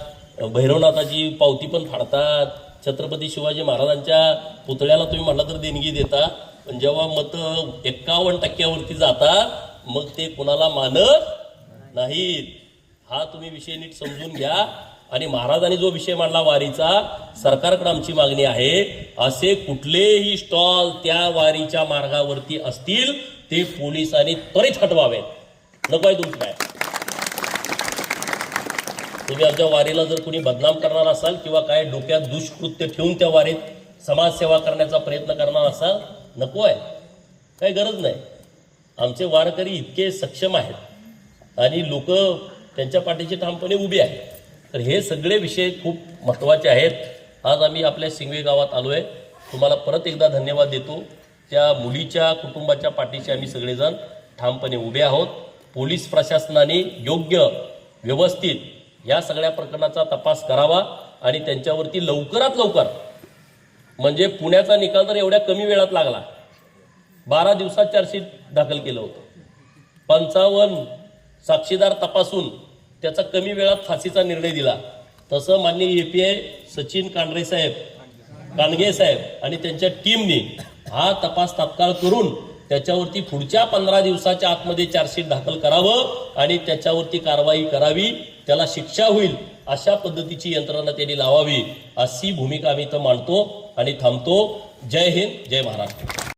B: भैरवनाथाची पावती पण फाडतात. छत्रपती शिवाजी महाराजांच्या पुतळ्याला तुम्ही म्हटलं तर देणगी देता. पण जेव्हा मतं 51% जातात मग ते कुणाला मानत नाहीत. हा तुम्ही विषय नीट समजून घ्या. आणि महाराजांनी जो विषय मांडला वारीचा, सरकारकडे आमची मागणी आहे असे कुठलेही स्टॉल त्या वारीच्या मार्गावरती असतील ते पोलिसांनी त्वरित हटवावेत. नको आहे तुमचं काय. तुम्ही आमच्या वारीला जर कुणी बदनाम करणार असाल किंवा काय डोक्यात दुष्कृत्य ठेवून त्या वारीत समाजसेवा करण्याचा प्रयत्न करणार असाल, नको आहे. काही गरज नाही. आमचे वारकरी इतके सक्षम आहेत आणि लोक त्यांच्या पाठीशी ठामपणे उभे आहेत. तर हे सगळे विषय खूप महत्त्वाचे आहेत. आज आम्ही आपल्या सिंगवे गावात आलो आहे. तुम्हाला परत एकदा धन्यवाद देतो. त्या मुलीच्या कुटुंबाच्या पाठीशी आम्ही सगळेजण ठामपणे उभे आहोत. पोलीस प्रशासनाने योग्य व्यवस्थित या सगळ्या प्रकरणाचा तपास करावा आणि त्यांच्यावरती लवकरात लवकर, म्हणजे पुण्याचा निकाल तर एवढ्या कमी वेळात लागला. 12 दिवसात चार्जशीट दाखल केलं होतं. 55 साक्षीदार तपासून त्याचा कमी वेळात फाशीचा निर्णय दिला. तसं माननीय API सचिन कांडगे साहेब आणि त्यांच्या टीमने हा तपास तात्काळ करून त्याच्यावरती पुढच्या 15 दिवसाच्या आतमध्ये चार्जशीट दाखल करावं आणि त्याच्यावरती कारवाई करावी. त्याला शिक्षा होईल अशा पद्धतीची यंत्रणा त्यांनी लावावी अशी भूमिका आम्ही इथं मांडतो आणि थांबतो. जय हिंद, जय महाराष्ट्र.